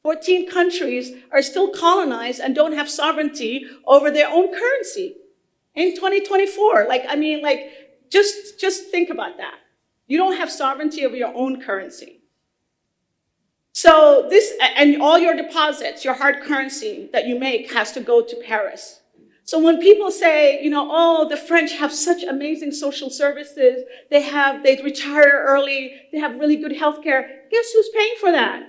14 countries are still colonized and don't have sovereignty over their own currency in 2024. Just think about that. You don't have sovereignty over your own currency. So this, and all your deposits, your hard currency that you make has to go to Paris. So when people say, oh, the French have such amazing social services, they retire early, they have really good healthcare, guess who's paying for that?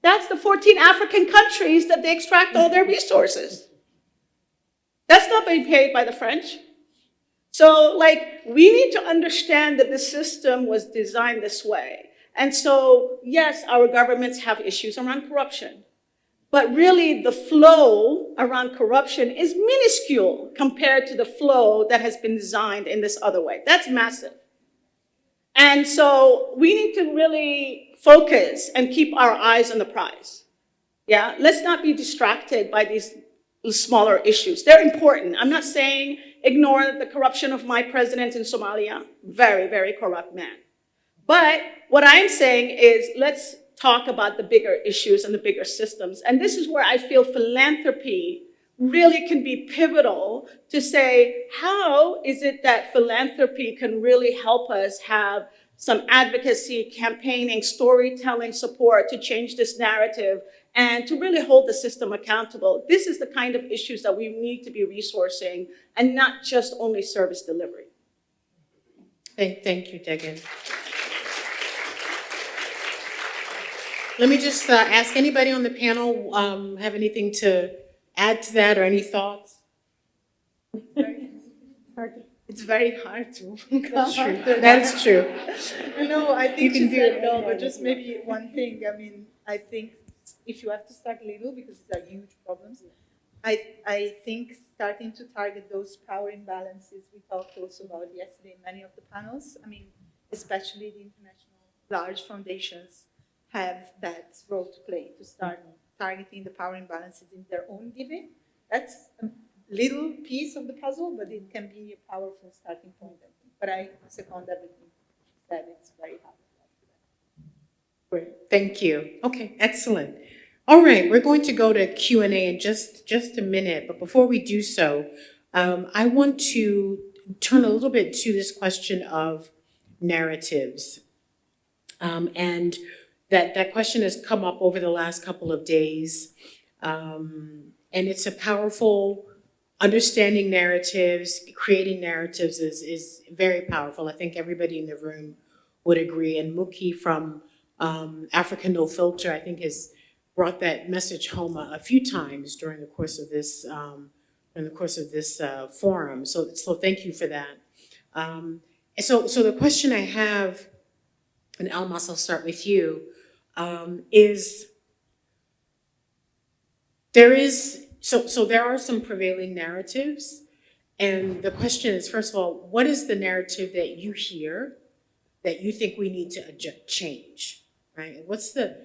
That's the 14 African countries that they extract all their resources. That's not being paid by the French. So we need to understand that the system was designed this way. And so, yes, our governments have issues around corruption, but really the flow around corruption is minuscule compared to the flow that has been designed in this other way. That's massive. And so we need to really focus and keep our eyes on the prize. Yeah, let's not be distracted by these smaller issues. They're important. I'm not saying ignore the corruption of my president in Somalia. Very, very corrupt man. But what I'm saying is let's talk about the bigger issues and the bigger systems. And this is where I feel philanthropy really can be pivotal to say, how is it that philanthropy can really help us have some advocacy, campaigning, storytelling support to change this narrative and to really hold the system accountable? This is the kind of issues that we need to be resourcing and not just only service delivery. Thank you, Degan. Let me just ask anybody on the panel have anything to add to that or any thoughts? It's very hard to. That's true. That's true. No, I think You can she do said it. no, but just maybe one thing. I mean, I think if you have to start little, because these are huge problems, I think starting to target those power imbalances we talked also about yesterday in many of the panels. I mean, especially the international large foundations have that role to play to start targeting the power imbalances in their own giving. That's a little piece of the puzzle, but it can be a powerful starting point, I think. But I second everything she said. It's very hard. Great. Thank you. Okay, excellent. All right, we're going to go to Q&A in just a minute, but before we do so, I want to turn a little bit to this question of narratives. And that question has come up over the last couple of days. And it's a powerful understanding narratives, creating narratives is very powerful. I think everybody in the room would agree. And Muki from Africa No Filter, I think, has brought that message home a few times during the course of this forum. So thank you for that. And so the question I have, and Almas, I'll start with you, is there are some prevailing narratives, and the question is, first of all, what is the narrative that you hear that you think we need to change, right? What's the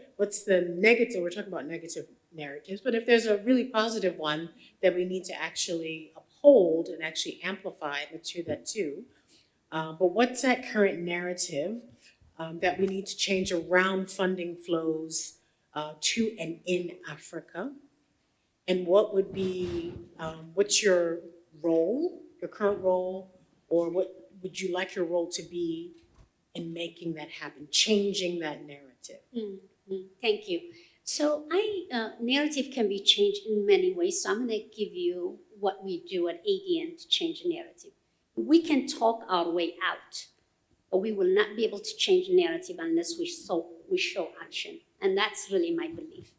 negative? We're talking about negative narratives, but if there's a really positive one that we need to actually uphold and actually amplify, let's hear that too. But what's that current narrative that we need to change around funding flows to and in Africa? And what would be, what's your role, your current role, or what would you like your role to be in making that happen, changing that narrative? Thank you. So narrative can be changed in many ways. So I'm going to give you what we do at ADN to change the narrative. We can talk our way out, but we will not be able to change the narrative unless we show action. And that's really my belief.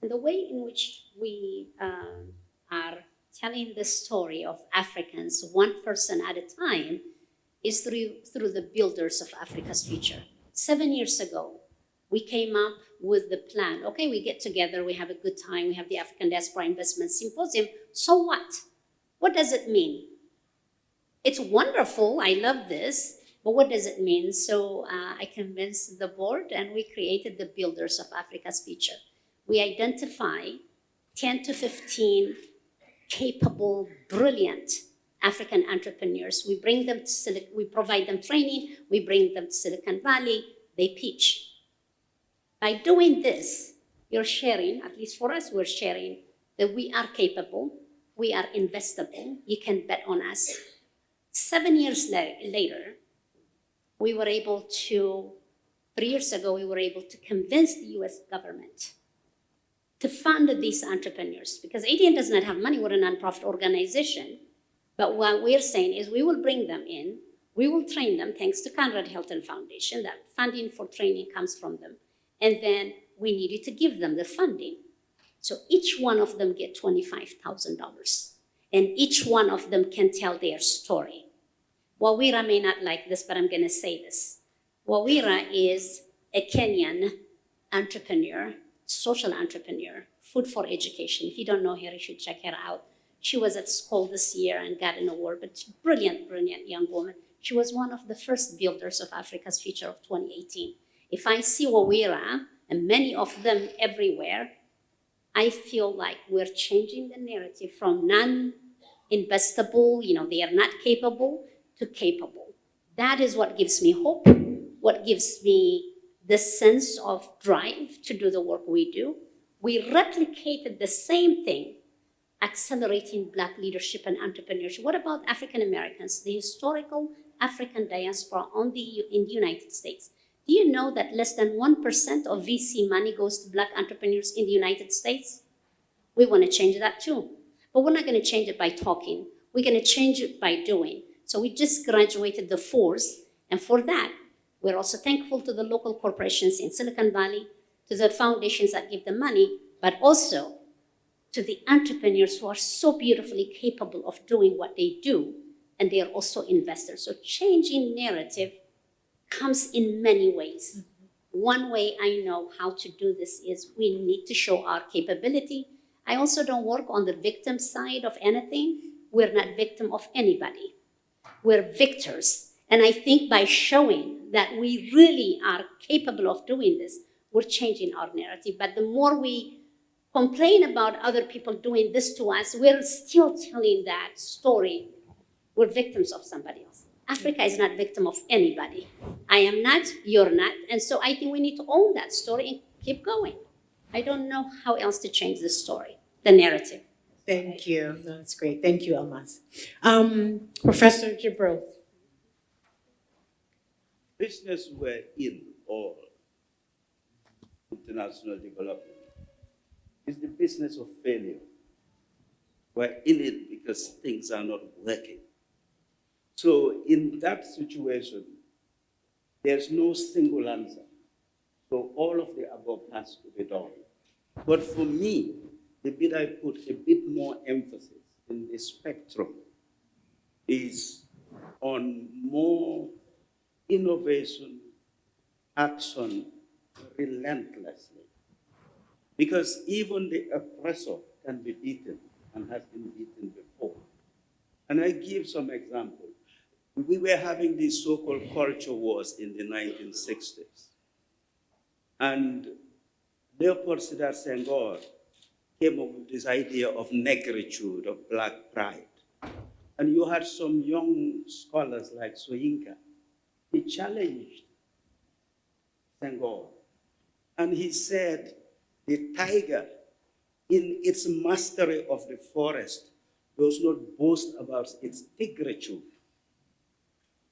And the way in which we are telling the story of Africans, one person at a time, is through the builders of Africa's future. 7 years ago, we came up with the plan. Okay, we get together, we have a good time, we have the African Diaspora Investment Symposium. So what? What does it mean? It's wonderful, I love this, but what does it mean? So I convinced the board and we created the Builders of Africa's Future. We identify 10 to 15 capable, brilliant African entrepreneurs. We bring them to we provide them training, we bring them to Silicon Valley, they pitch. By doing this, you're sharing, at least for us, we're sharing that we are capable, we are investable, you can bet on us. 7 years later, we were able to, 3 years ago, we were able to convince the US government to fund these entrepreneurs because ADN does not have money, we're a nonprofit organization. But what we're saying is we will bring them in, we will train them thanks to Conrad Hilton Foundation, that funding for training comes from them. And then we needed to give them the funding. So each one of them get $25,000 and each one of them can tell their story. Wawira may not like this, but I'm gonna say this. Wawira is a Kenyan entrepreneur, social entrepreneur, food for education. If you don't know her, you should check her out. She was at school this year and got an award, but brilliant, brilliant young woman. She was one of the first builders of Africa's future of 2018. If I see Wawira, and many of them everywhere, I feel like we're changing the narrative from non-investable, they are not capable, to capable. That is what gives me hope, what gives me the sense of drive to do the work we do. We replicated the same thing, accelerating Black leadership and entrepreneurship. What about African Americans, the historical African diaspora in the United States? Do you know that less than 1% of VC money goes to Black entrepreneurs in the United States? We want to change that too. But we're not going to change it by talking. We're going to change it by doing. So we just graduated the fours, and for that, we're also thankful to the local corporations in Silicon Valley, to the foundations that give them money, but also to the entrepreneurs who are so beautifully capable of doing what they do, and they are also investors. So changing narrative comes in many ways. One way I know how to do this is we need to show our capability. I also don't work on the victim side of anything. We're not victim of anybody. We're victors. And I think by showing that we really are capable of doing this, we're changing our narrative. But the more we complain about other people doing this to us, we're still telling that story. We're victims of somebody else. Africa is not victim of anybody. I am not, you're not. And so I think we need to own that story and keep going. I don't know how else to change the story, the narrative. Thank you. That's great. Thank you, Almas. Professor Jibril. Business were in all international development. It's the business of failure. We're in it because things are not working. So in that situation, there's no single answer. So all of the above has to be done. But for me, the bit I put a bit more emphasis in the spectrum is on more innovation, action relentlessly. Because even the oppressor can be beaten and has been beaten before. And I give some examples. We were having these so-called culture wars in the 1960s. And Leopold Sedar Senghor came up with this idea of negritude, of Black pride. And you had some young scholars like Soyinka. He challenged Senghor. And he said, the tiger, in its mastery of the forest, does not boast about its tigritude,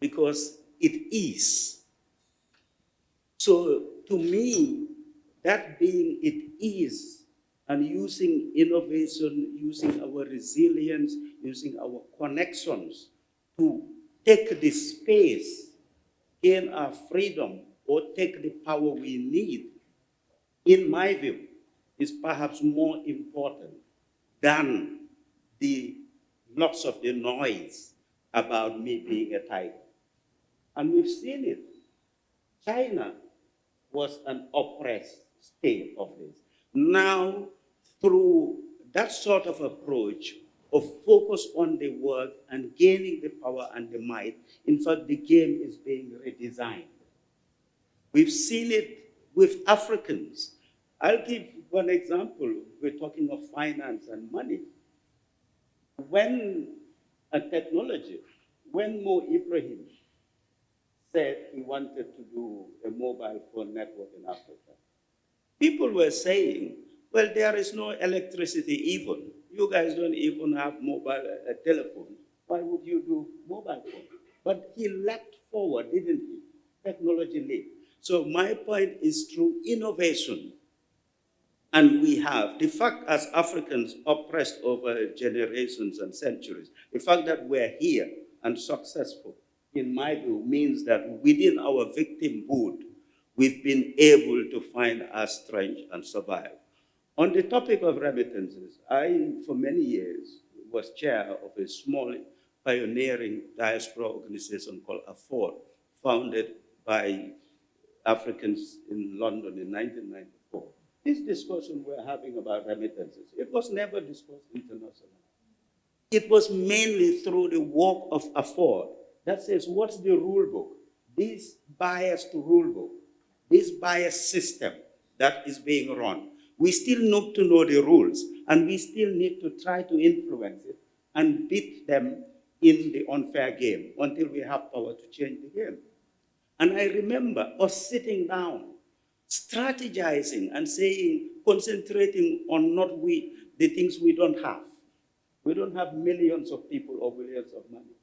because it is. So to me, that being it is, and using innovation, using our resilience, using our connections to take the space, gain our freedom, or take the power we need, in my view, is perhaps more important than the lots of the noise about me being a tiger. And we've seen it. China was an oppressed state of this. Now, through that sort of approach of focus on the work and gaining the power and the might, in fact, the game is being redesigned. We've seen it with Africans. I'll give one example. We're talking of finance and money. When a technology, when Mo Ibrahim said he wanted to do a mobile phone network in Africa, people were saying, well, there is no electricity even. You guys don't even have mobile telephone. Why would you do mobile phone? But he leapt forward, didn't he? Technology leap. So my point is through innovation, and we have, the fact as Africans oppressed over generations and centuries, the fact that we're here and successful, in my view, means that within our victimhood, we've been able to find our strength and survive. On the topic of remittances, I, for many years, was chair of a small pioneering diaspora organization called Afford, founded by Africans in London in 1994. This discussion we're having about remittances, it was never discussed internationally. It was mainly through the work of Afford that says, what's the rule book? This biased rule book, this biased system that is being run. We still need to know the rules, and we still need to try to influence it and beat them in the unfair game until we have power to change the game. And I remember us sitting down, strategizing and saying, concentrating on not the things we don't have. We don't have millions of people or billions of money.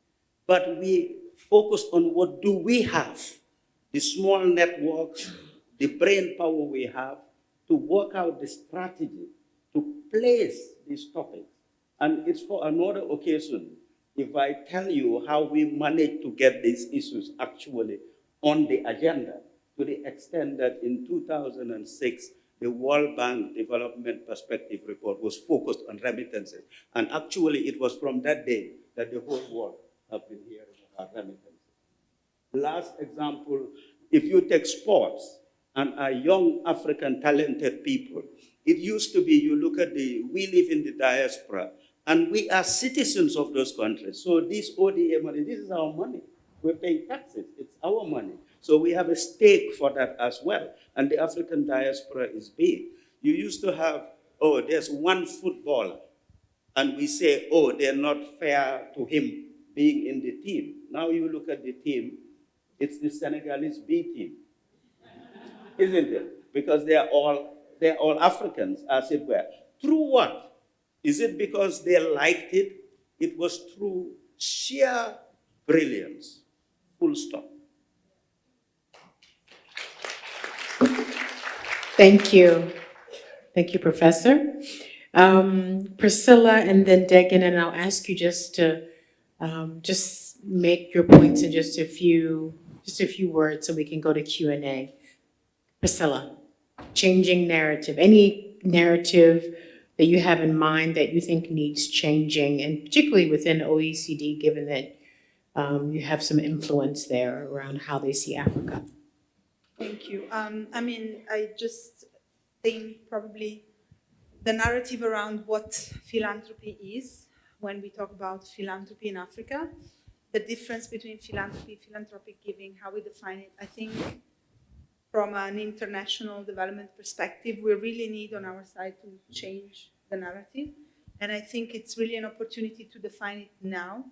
But we focus on what do we have, the small networks, the brain power we have, to work out the strategy, to place these topics. And it's for another occasion if I tell you how we managed to get these issues actually on the agenda, to the extent that in 2006, the World Bank Development Perspective Report was focused on remittances. And actually, it was from that day that the whole world has been hearing about remittances. Last example, if you take sports and our young African talented people, it used to be, you look at we live in the diaspora, and we are citizens of those countries. So this ODA money, this is our money. We're paying taxes, it's our money. So we have a stake for that as well. And the African diaspora is big. You used to have, oh, there's one footballer, and we say, oh, they're not fair to him being in the team. Now you look at the team, it's the Senegalese B team, isn't it? Because they're all Africans, as it were. Through what? Is it because they liked it? It was through sheer brilliance. Full stop. Thank you. Thank you, Professor. Priscilla and then Degan, and I'll ask you just to just make your points in just a few words so we can go to Q&A. Priscilla, changing narrative. Any narrative that you have in mind that you think needs changing, and particularly within OECD, given that you have some influence there around how they see Africa? Thank you. I just think probably the narrative around what philanthropy is, when we talk about philanthropy in Africa, the difference between philanthropy, philanthropic giving, how we define it, I think from an international development perspective, we really need on our side to change the narrative. And I think it's really an opportunity to define it now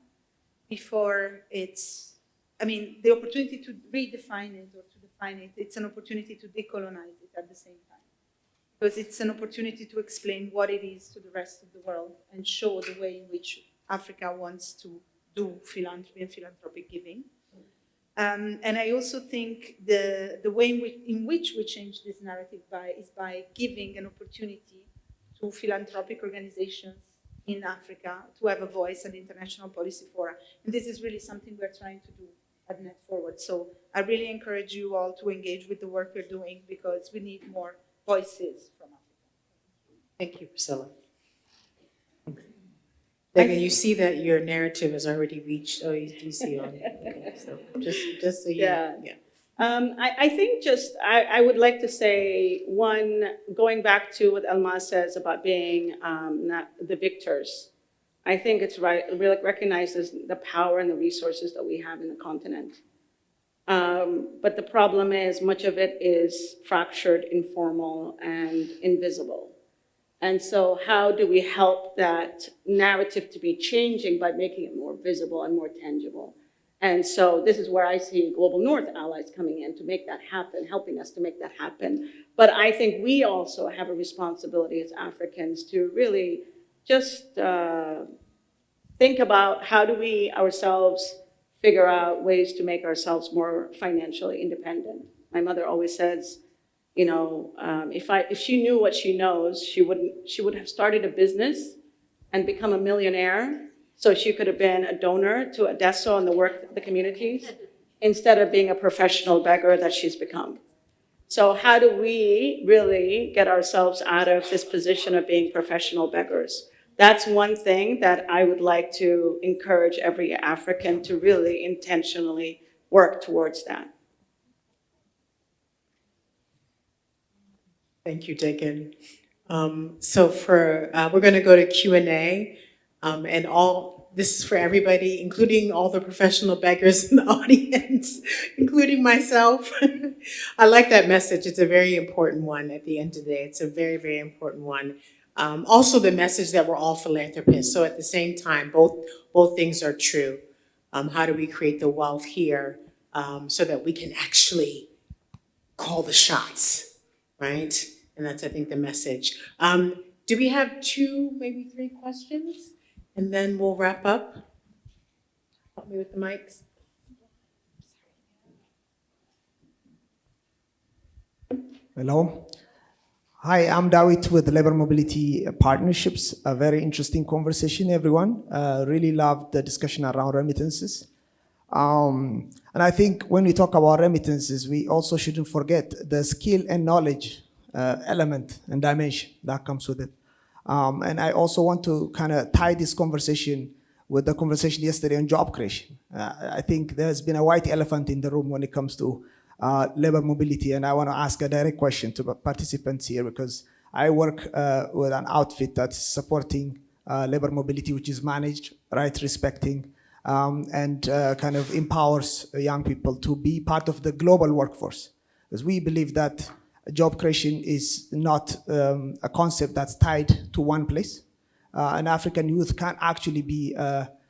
before the opportunity to redefine it or to define it. It's an opportunity to decolonize it at the same time. Because it's an opportunity to explain what it is to the rest of the world and show the way in which Africa wants to do philanthropy and philanthropic giving. And I also think the way in which we change this narrative is by giving an opportunity to philanthropic organizations in Africa to have a voice at international policy fora. And this is really something we're trying to do at Net Forward. So I really encourage you all to engage with the work we're doing because we need more voices from Africa. Thank you, Priscilla. Megan, you see that your narrative has already reached OEDC on it. Okay, so just so you know. Yeah. I think I would like to say, one, going back to what Almaz says about being not the victors, I think it's right, it really recognizes the power and the resources that we have in the continent. But the problem is much of it is fractured, informal, and invisible. And so how do we help that narrative to be changing by making it more visible and more tangible? And so this is where I see Global North allies coming in to make that happen, helping us to make that happen. But I think we also have a responsibility as Africans to really just think about how do we ourselves figure out ways to make ourselves more financially independent. My mother always says, you know, if she knew what she knows, she would have started a business and become a millionaire, so she could have been a donor to Adesso and the work of the communities, instead of being a professional beggar that she's become. So how do we really get ourselves out of this position of being professional beggars? That's one thing that I would like to encourage every African to really intentionally work towards that. Thank you, Dagan. So we're going to go to Q&A, and this is for everybody, including all the professional beggars in the audience, including myself. I like that message. It's a very important one at the end of the day. It's a very, very important one. Also the message that we're all philanthropists. So at the same time, both things are true. How do we create the wealth here so that we can actually call the shots, right? And that's, I think, the message. Do we have 2, maybe 3 questions? And then we'll wrap up. Help me with the mics. Hello. Hi, I'm Dawit with Labor Mobility Partnerships. A very interesting conversation, everyone. Really loved the discussion around remittances. And I think when we talk about remittances, we also shouldn't forget the skill and knowledge element and dimension that comes with it. And I also want to kind of tie this conversation with the conversation yesterday on job creation. I think there's been a white elephant in the room when it comes to labor mobility, and I want to ask a direct question to participants here because I work with an outfit that's supporting labor mobility, which is managed, right, respecting, and kind of empowers young people to be part of the global workforce. Because we believe that job creation is not a concept that's tied to one place. And African youth can actually be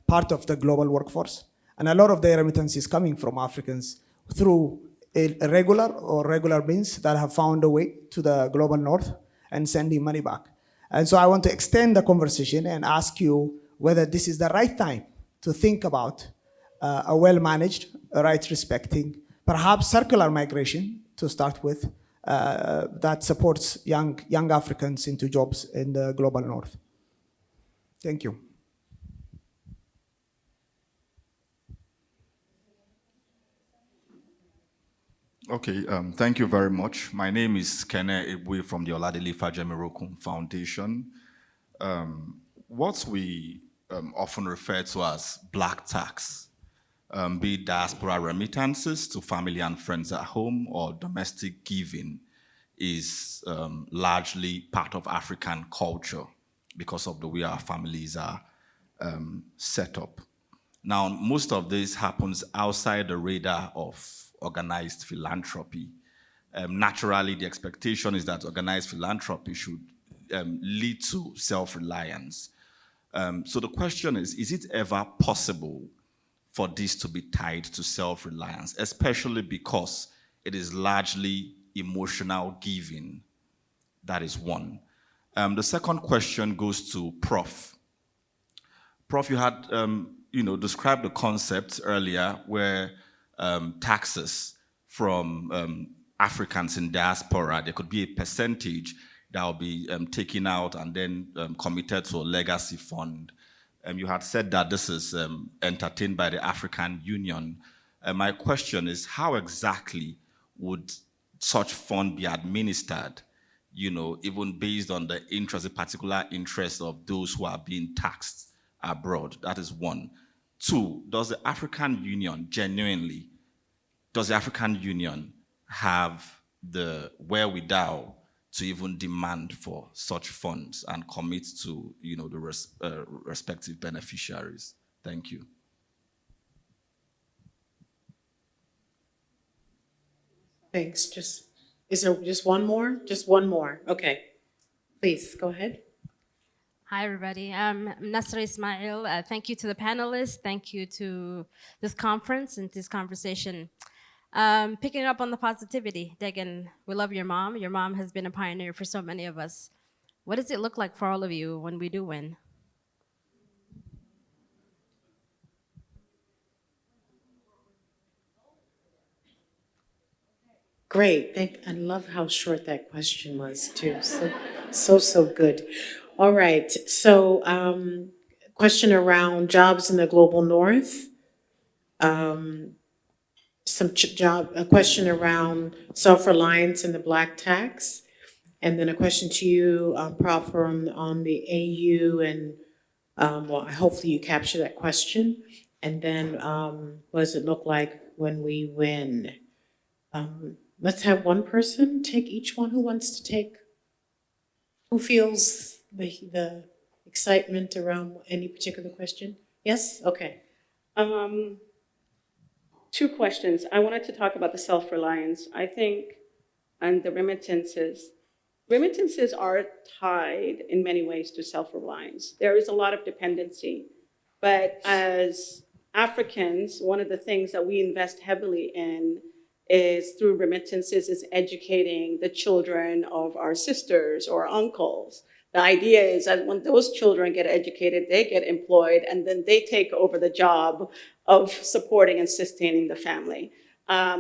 part of the global workforce. And a lot of the remittance is coming from Africans through regular means that have found a way to the global north and sending money back. And so I want to extend the conversation and ask you whether this is the right time to think about a well-managed, right-respecting, perhaps circular migration to start with, that supports young Africans into jobs in the global north. Thank you. Okay, thank you very much. My name is Kene Ebwe from the Oladile Fajemirokun Foundation. What we often refer to as black tax, be it diaspora remittances to family and friends at home or domestic giving, is largely part of African culture because of the way our families are set up. Now, most of this happens outside the radar of organized philanthropy. Naturally, the expectation is that organized philanthropy should lead to self-reliance. So the question is it ever possible for this to be tied to self-reliance, especially because it is largely emotional giving. That is one. The second question goes to Prof. Prof, you had described the concept earlier where taxes from Africans in diaspora, there could be a percentage that will be taken out and then committed to a legacy fund. You had said that this is entertained by the African Union. My question is, how exactly would such fund be administered, even based on the interest, the particular interest of those who are being taxed abroad? That is one. Two, does the African Union have the wherewithal to even demand for such funds and commit to, the respective beneficiaries? Thank you. Thanks. Is there just one more? Just one more. Okay. Please, go ahead. Hi, everybody. I'm Nasra Ismail. Thank you to the panelists. Thank you to this conference and this conversation. Picking up on the positivity, Degan, we love your mom. Your mom has been a pioneer for so many of us. What does it look like for all of you when we do win? Great. I love how short that question was too. So good. All right. So, question around jobs in the global north. A question around self-reliance and the black tax, and then a question to you, Prof, on the AU, and hopefully you capture that question. And then, what does it look like when we win? Let's have one person take each one. Who wants to take? Who feels the excitement around any particular question? Yes? Okay. Two questions. I wanted to talk about the self-reliance, I think, and the remittances. Remittances are tied in many ways to self-reliance. There is a lot of dependency, but as Africans, one of the things that we invest heavily in is through remittances is educating the children of our sisters or uncles. The idea is that when those children get educated, they get employed, and then they take over the job of supporting and sustaining the family.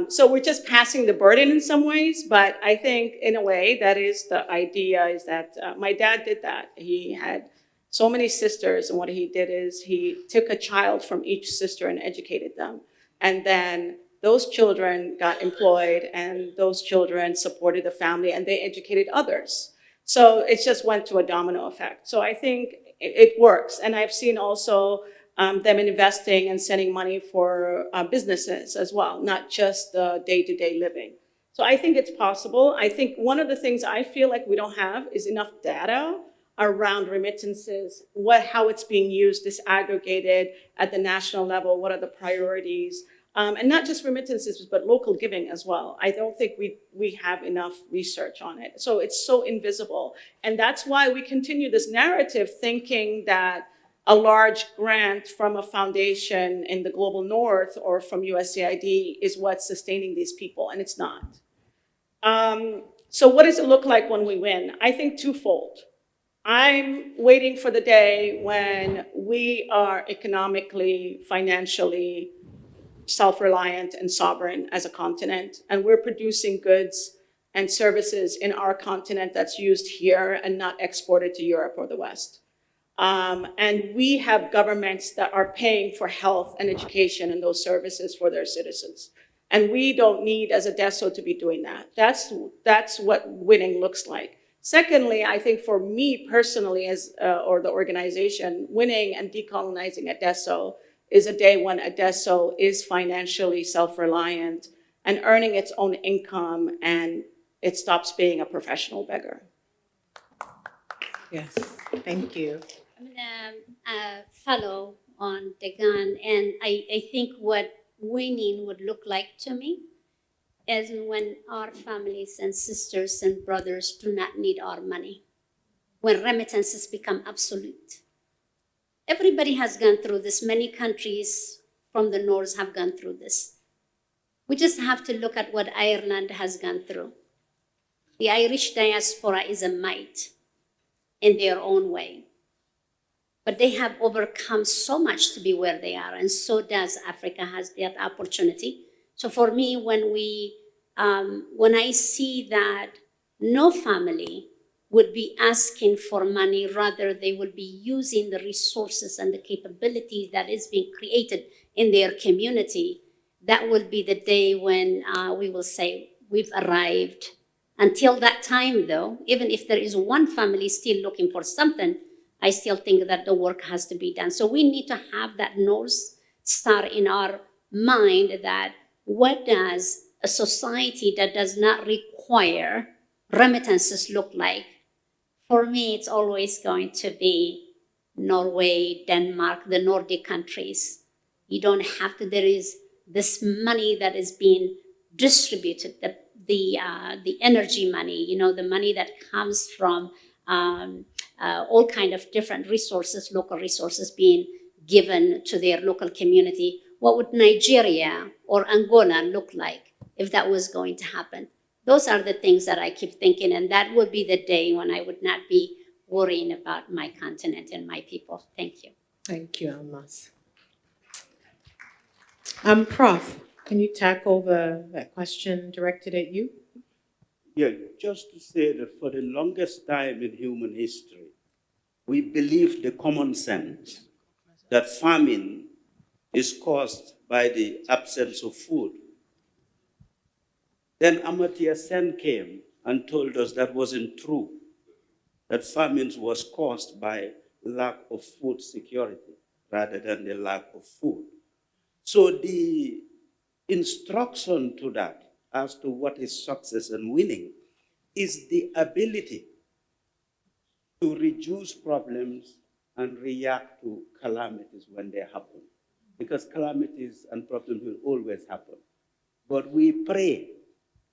So we're just passing the burden in some ways, but I think in a way that is the idea, is that my dad did that. He had so many sisters, and what he did is he took a child from each sister and educated them. And then those children got employed, and those children supported the family, and they educated others. So it just went to a domino effect. So I think it works. And I've seen also them investing and sending money for businesses as well, not just the day-to-day living. So I think it's possible. I think one of the things I feel like we don't have is enough data around remittances, how it's being used, disaggregated at the national level, what are the priorities, and not just remittances, but local giving as well. I don't think we have enough research on it. So it's so invisible. And that's why we continue this narrative thinking that a large grant from a foundation in the global north or from USAID is what's sustaining these people, and it's not. So what does it look like when we win? I think twofold. I'm waiting for the day when we are economically, financially self-reliant and sovereign as a continent, and we're producing goods and services in our continent that's used here and not exported to Europe or the West. And we have governments that are paying for health and education and those services for their citizens. And we don't need, as a DESO, to be doing that. That's what winning looks like. Secondly, I think for me personally, or the organization, winning and decolonizing a DESO is a day when a DESO is financially self-reliant and earning its own income, and it stops being a professional beggar. Yes, thank you. I'm gonna follow on Degan, and I think what winning would look like to me is when our families and sisters and brothers do not need our money, when remittances become absolute. Everybody has gone through this. Many countries from the north have gone through this. We just have to look at what Ireland has gone through. The Irish diaspora is a might in their own way. But they have overcome so much to be where they are, and so does Africa has that opportunity. So for me, when I see that no family would be asking for money, rather they will be using the resources and the capabilities that is being created in their community, that will be the day when we will say we've arrived. Until that time, though, even if there is one family still looking for something, I still think that the work has to be done. So we need to have that North Star in our mind, that what does a society that does not require remittances look like? For me, it's always going to be Norway, Denmark, the Nordic countries. You don't have to, there is this money that is being distributed, the energy money, the money that comes from all kind of different resources, local resources being given to their local community. What would Nigeria or Angola look like if that was going to happen? Those are the things that I keep thinking, and that would be the day when I would not be worrying about my continent and my people. Thank you. Thank you, Almas. Prof, can you tackle that question directed at you? Yeah, just to say that for the longest time in human history, we believed the common sense that famine is caused by the absence of food. Then Amartya Sen came and told us that wasn't true, that famine was caused by lack of food security rather than the lack of food. So the instruction to that as to what is success and winning is the ability to reduce problems and react to calamities when they happen. Because calamities and problems will always happen. But we pray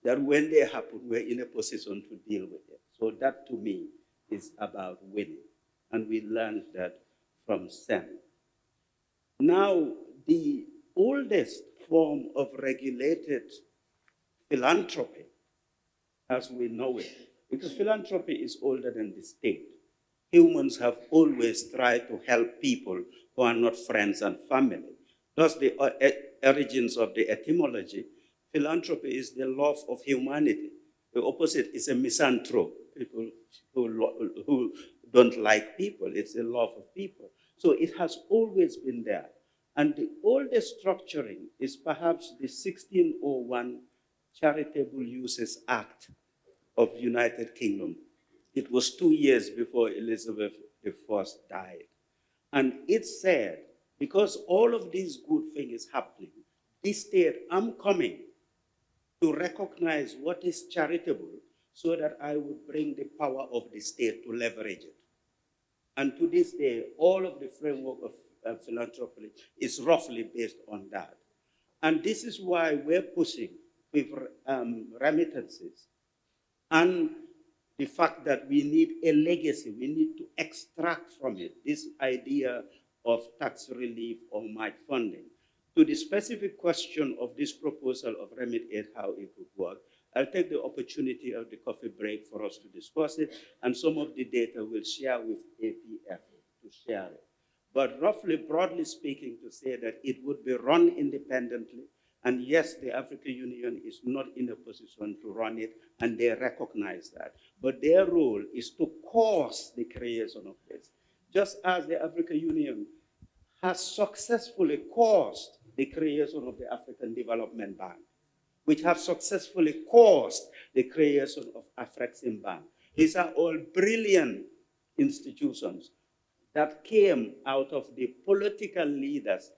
that when they happen, we're in a position to deal with it. So that to me is about winning. And we learned that from Sen. Now, the oldest form of regulated philanthropy, as we know it, because philanthropy is older than the state. Humans have always tried to help people who are not friends and family. Thus, the origins of the etymology, philanthropy is the love of humanity. The opposite is a misanthrope, people who don't like people. It's the love of people. So it has always been there. And the oldest structuring is perhaps the 1601 Charitable Uses Act of United Kingdom. It was 2 years before Elizabeth I died. And it said, because all of these good things happening, this state, I'm coming to recognize what is charitable so that I would bring the power of the state to leverage it. And to this day, all of the framework of philanthropy is roughly based on that. And this is why we're pushing with remittances and the fact that we need a legacy, we need to extract from it this idea of tax relief or might funding. To the specific question of this proposal of Remit Aid, how it would work, I'll take the opportunity of the coffee break for us to discuss it, and some of the data we'll share with APF to share it. But roughly, broadly speaking, to say that it would be run independently, and yes, the African Union is not in a position to run it, and they recognize that. But their role is to cause the creation of this. Just as the African Union has successfully caused the creation of the African Development Bank, which have successfully caused the creation of Afrexim Bank. These are all brilliant institutions that came out of the political leaders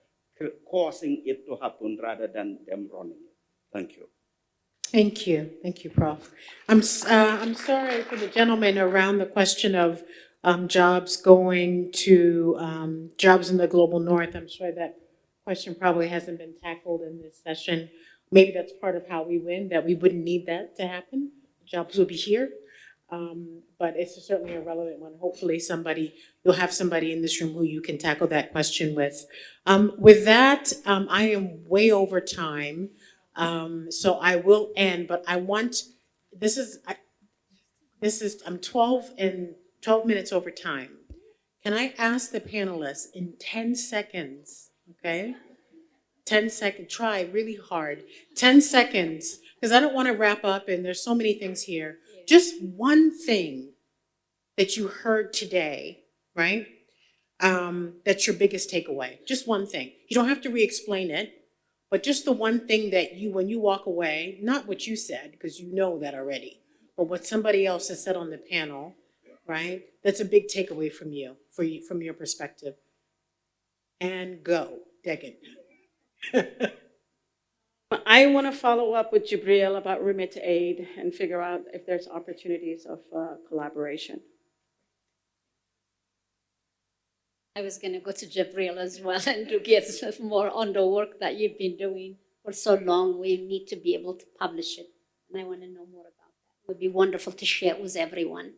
causing it to happen rather than them running it. Thank you. Thank you, Prof. I'm sorry for the gentleman around the question of jobs going to jobs in the global north. I'm sure that question probably hasn't been tackled in this session. Maybe that's part of how we win, that we wouldn't need that to happen. Jobs will be here. But it's certainly a relevant one. Hopefully you'll have somebody in this room who you can tackle that question with. With that, I am way over time. So I will end, but I want, I'm 12 minutes over time. Can I ask the panelists in 10 seconds, okay? 10 seconds, try really hard. 10 seconds, because I don't want to wrap up and there's so many things here. Just one thing that you heard today, right? That's your biggest takeaway. Just one thing. You don't have to re-explain it, but just the one thing that you, when you walk away, not what you said, because you know that already, but what somebody else has said on the panel, right? That's a big takeaway from you, from your perspective. And go, Degan. I want to follow up with Jibril about Remit Aid and figure out if there's opportunities of collaboration. I was going to go to Jabril as well and to get more on the work that you've been doing for so long. We need to be able to publish it. And I want to know more about that. It would be wonderful to share it with everyone.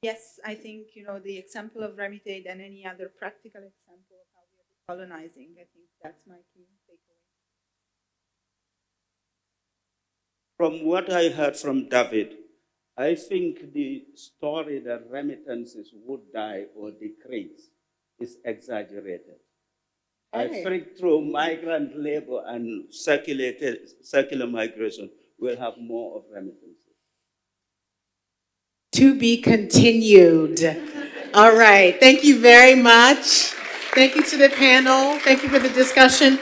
Yes, I think, the example of Remit Aid and any other practical example of how we are colonizing, I think that's my key takeaway. From what I heard from David, I think the story that remittances would die or decrease is exaggerated. I think through migrant labor and circular migration, we'll have more of remittances. To be continued. All right. Thank you very much. Thank you to the panel. Thank you for the discussion.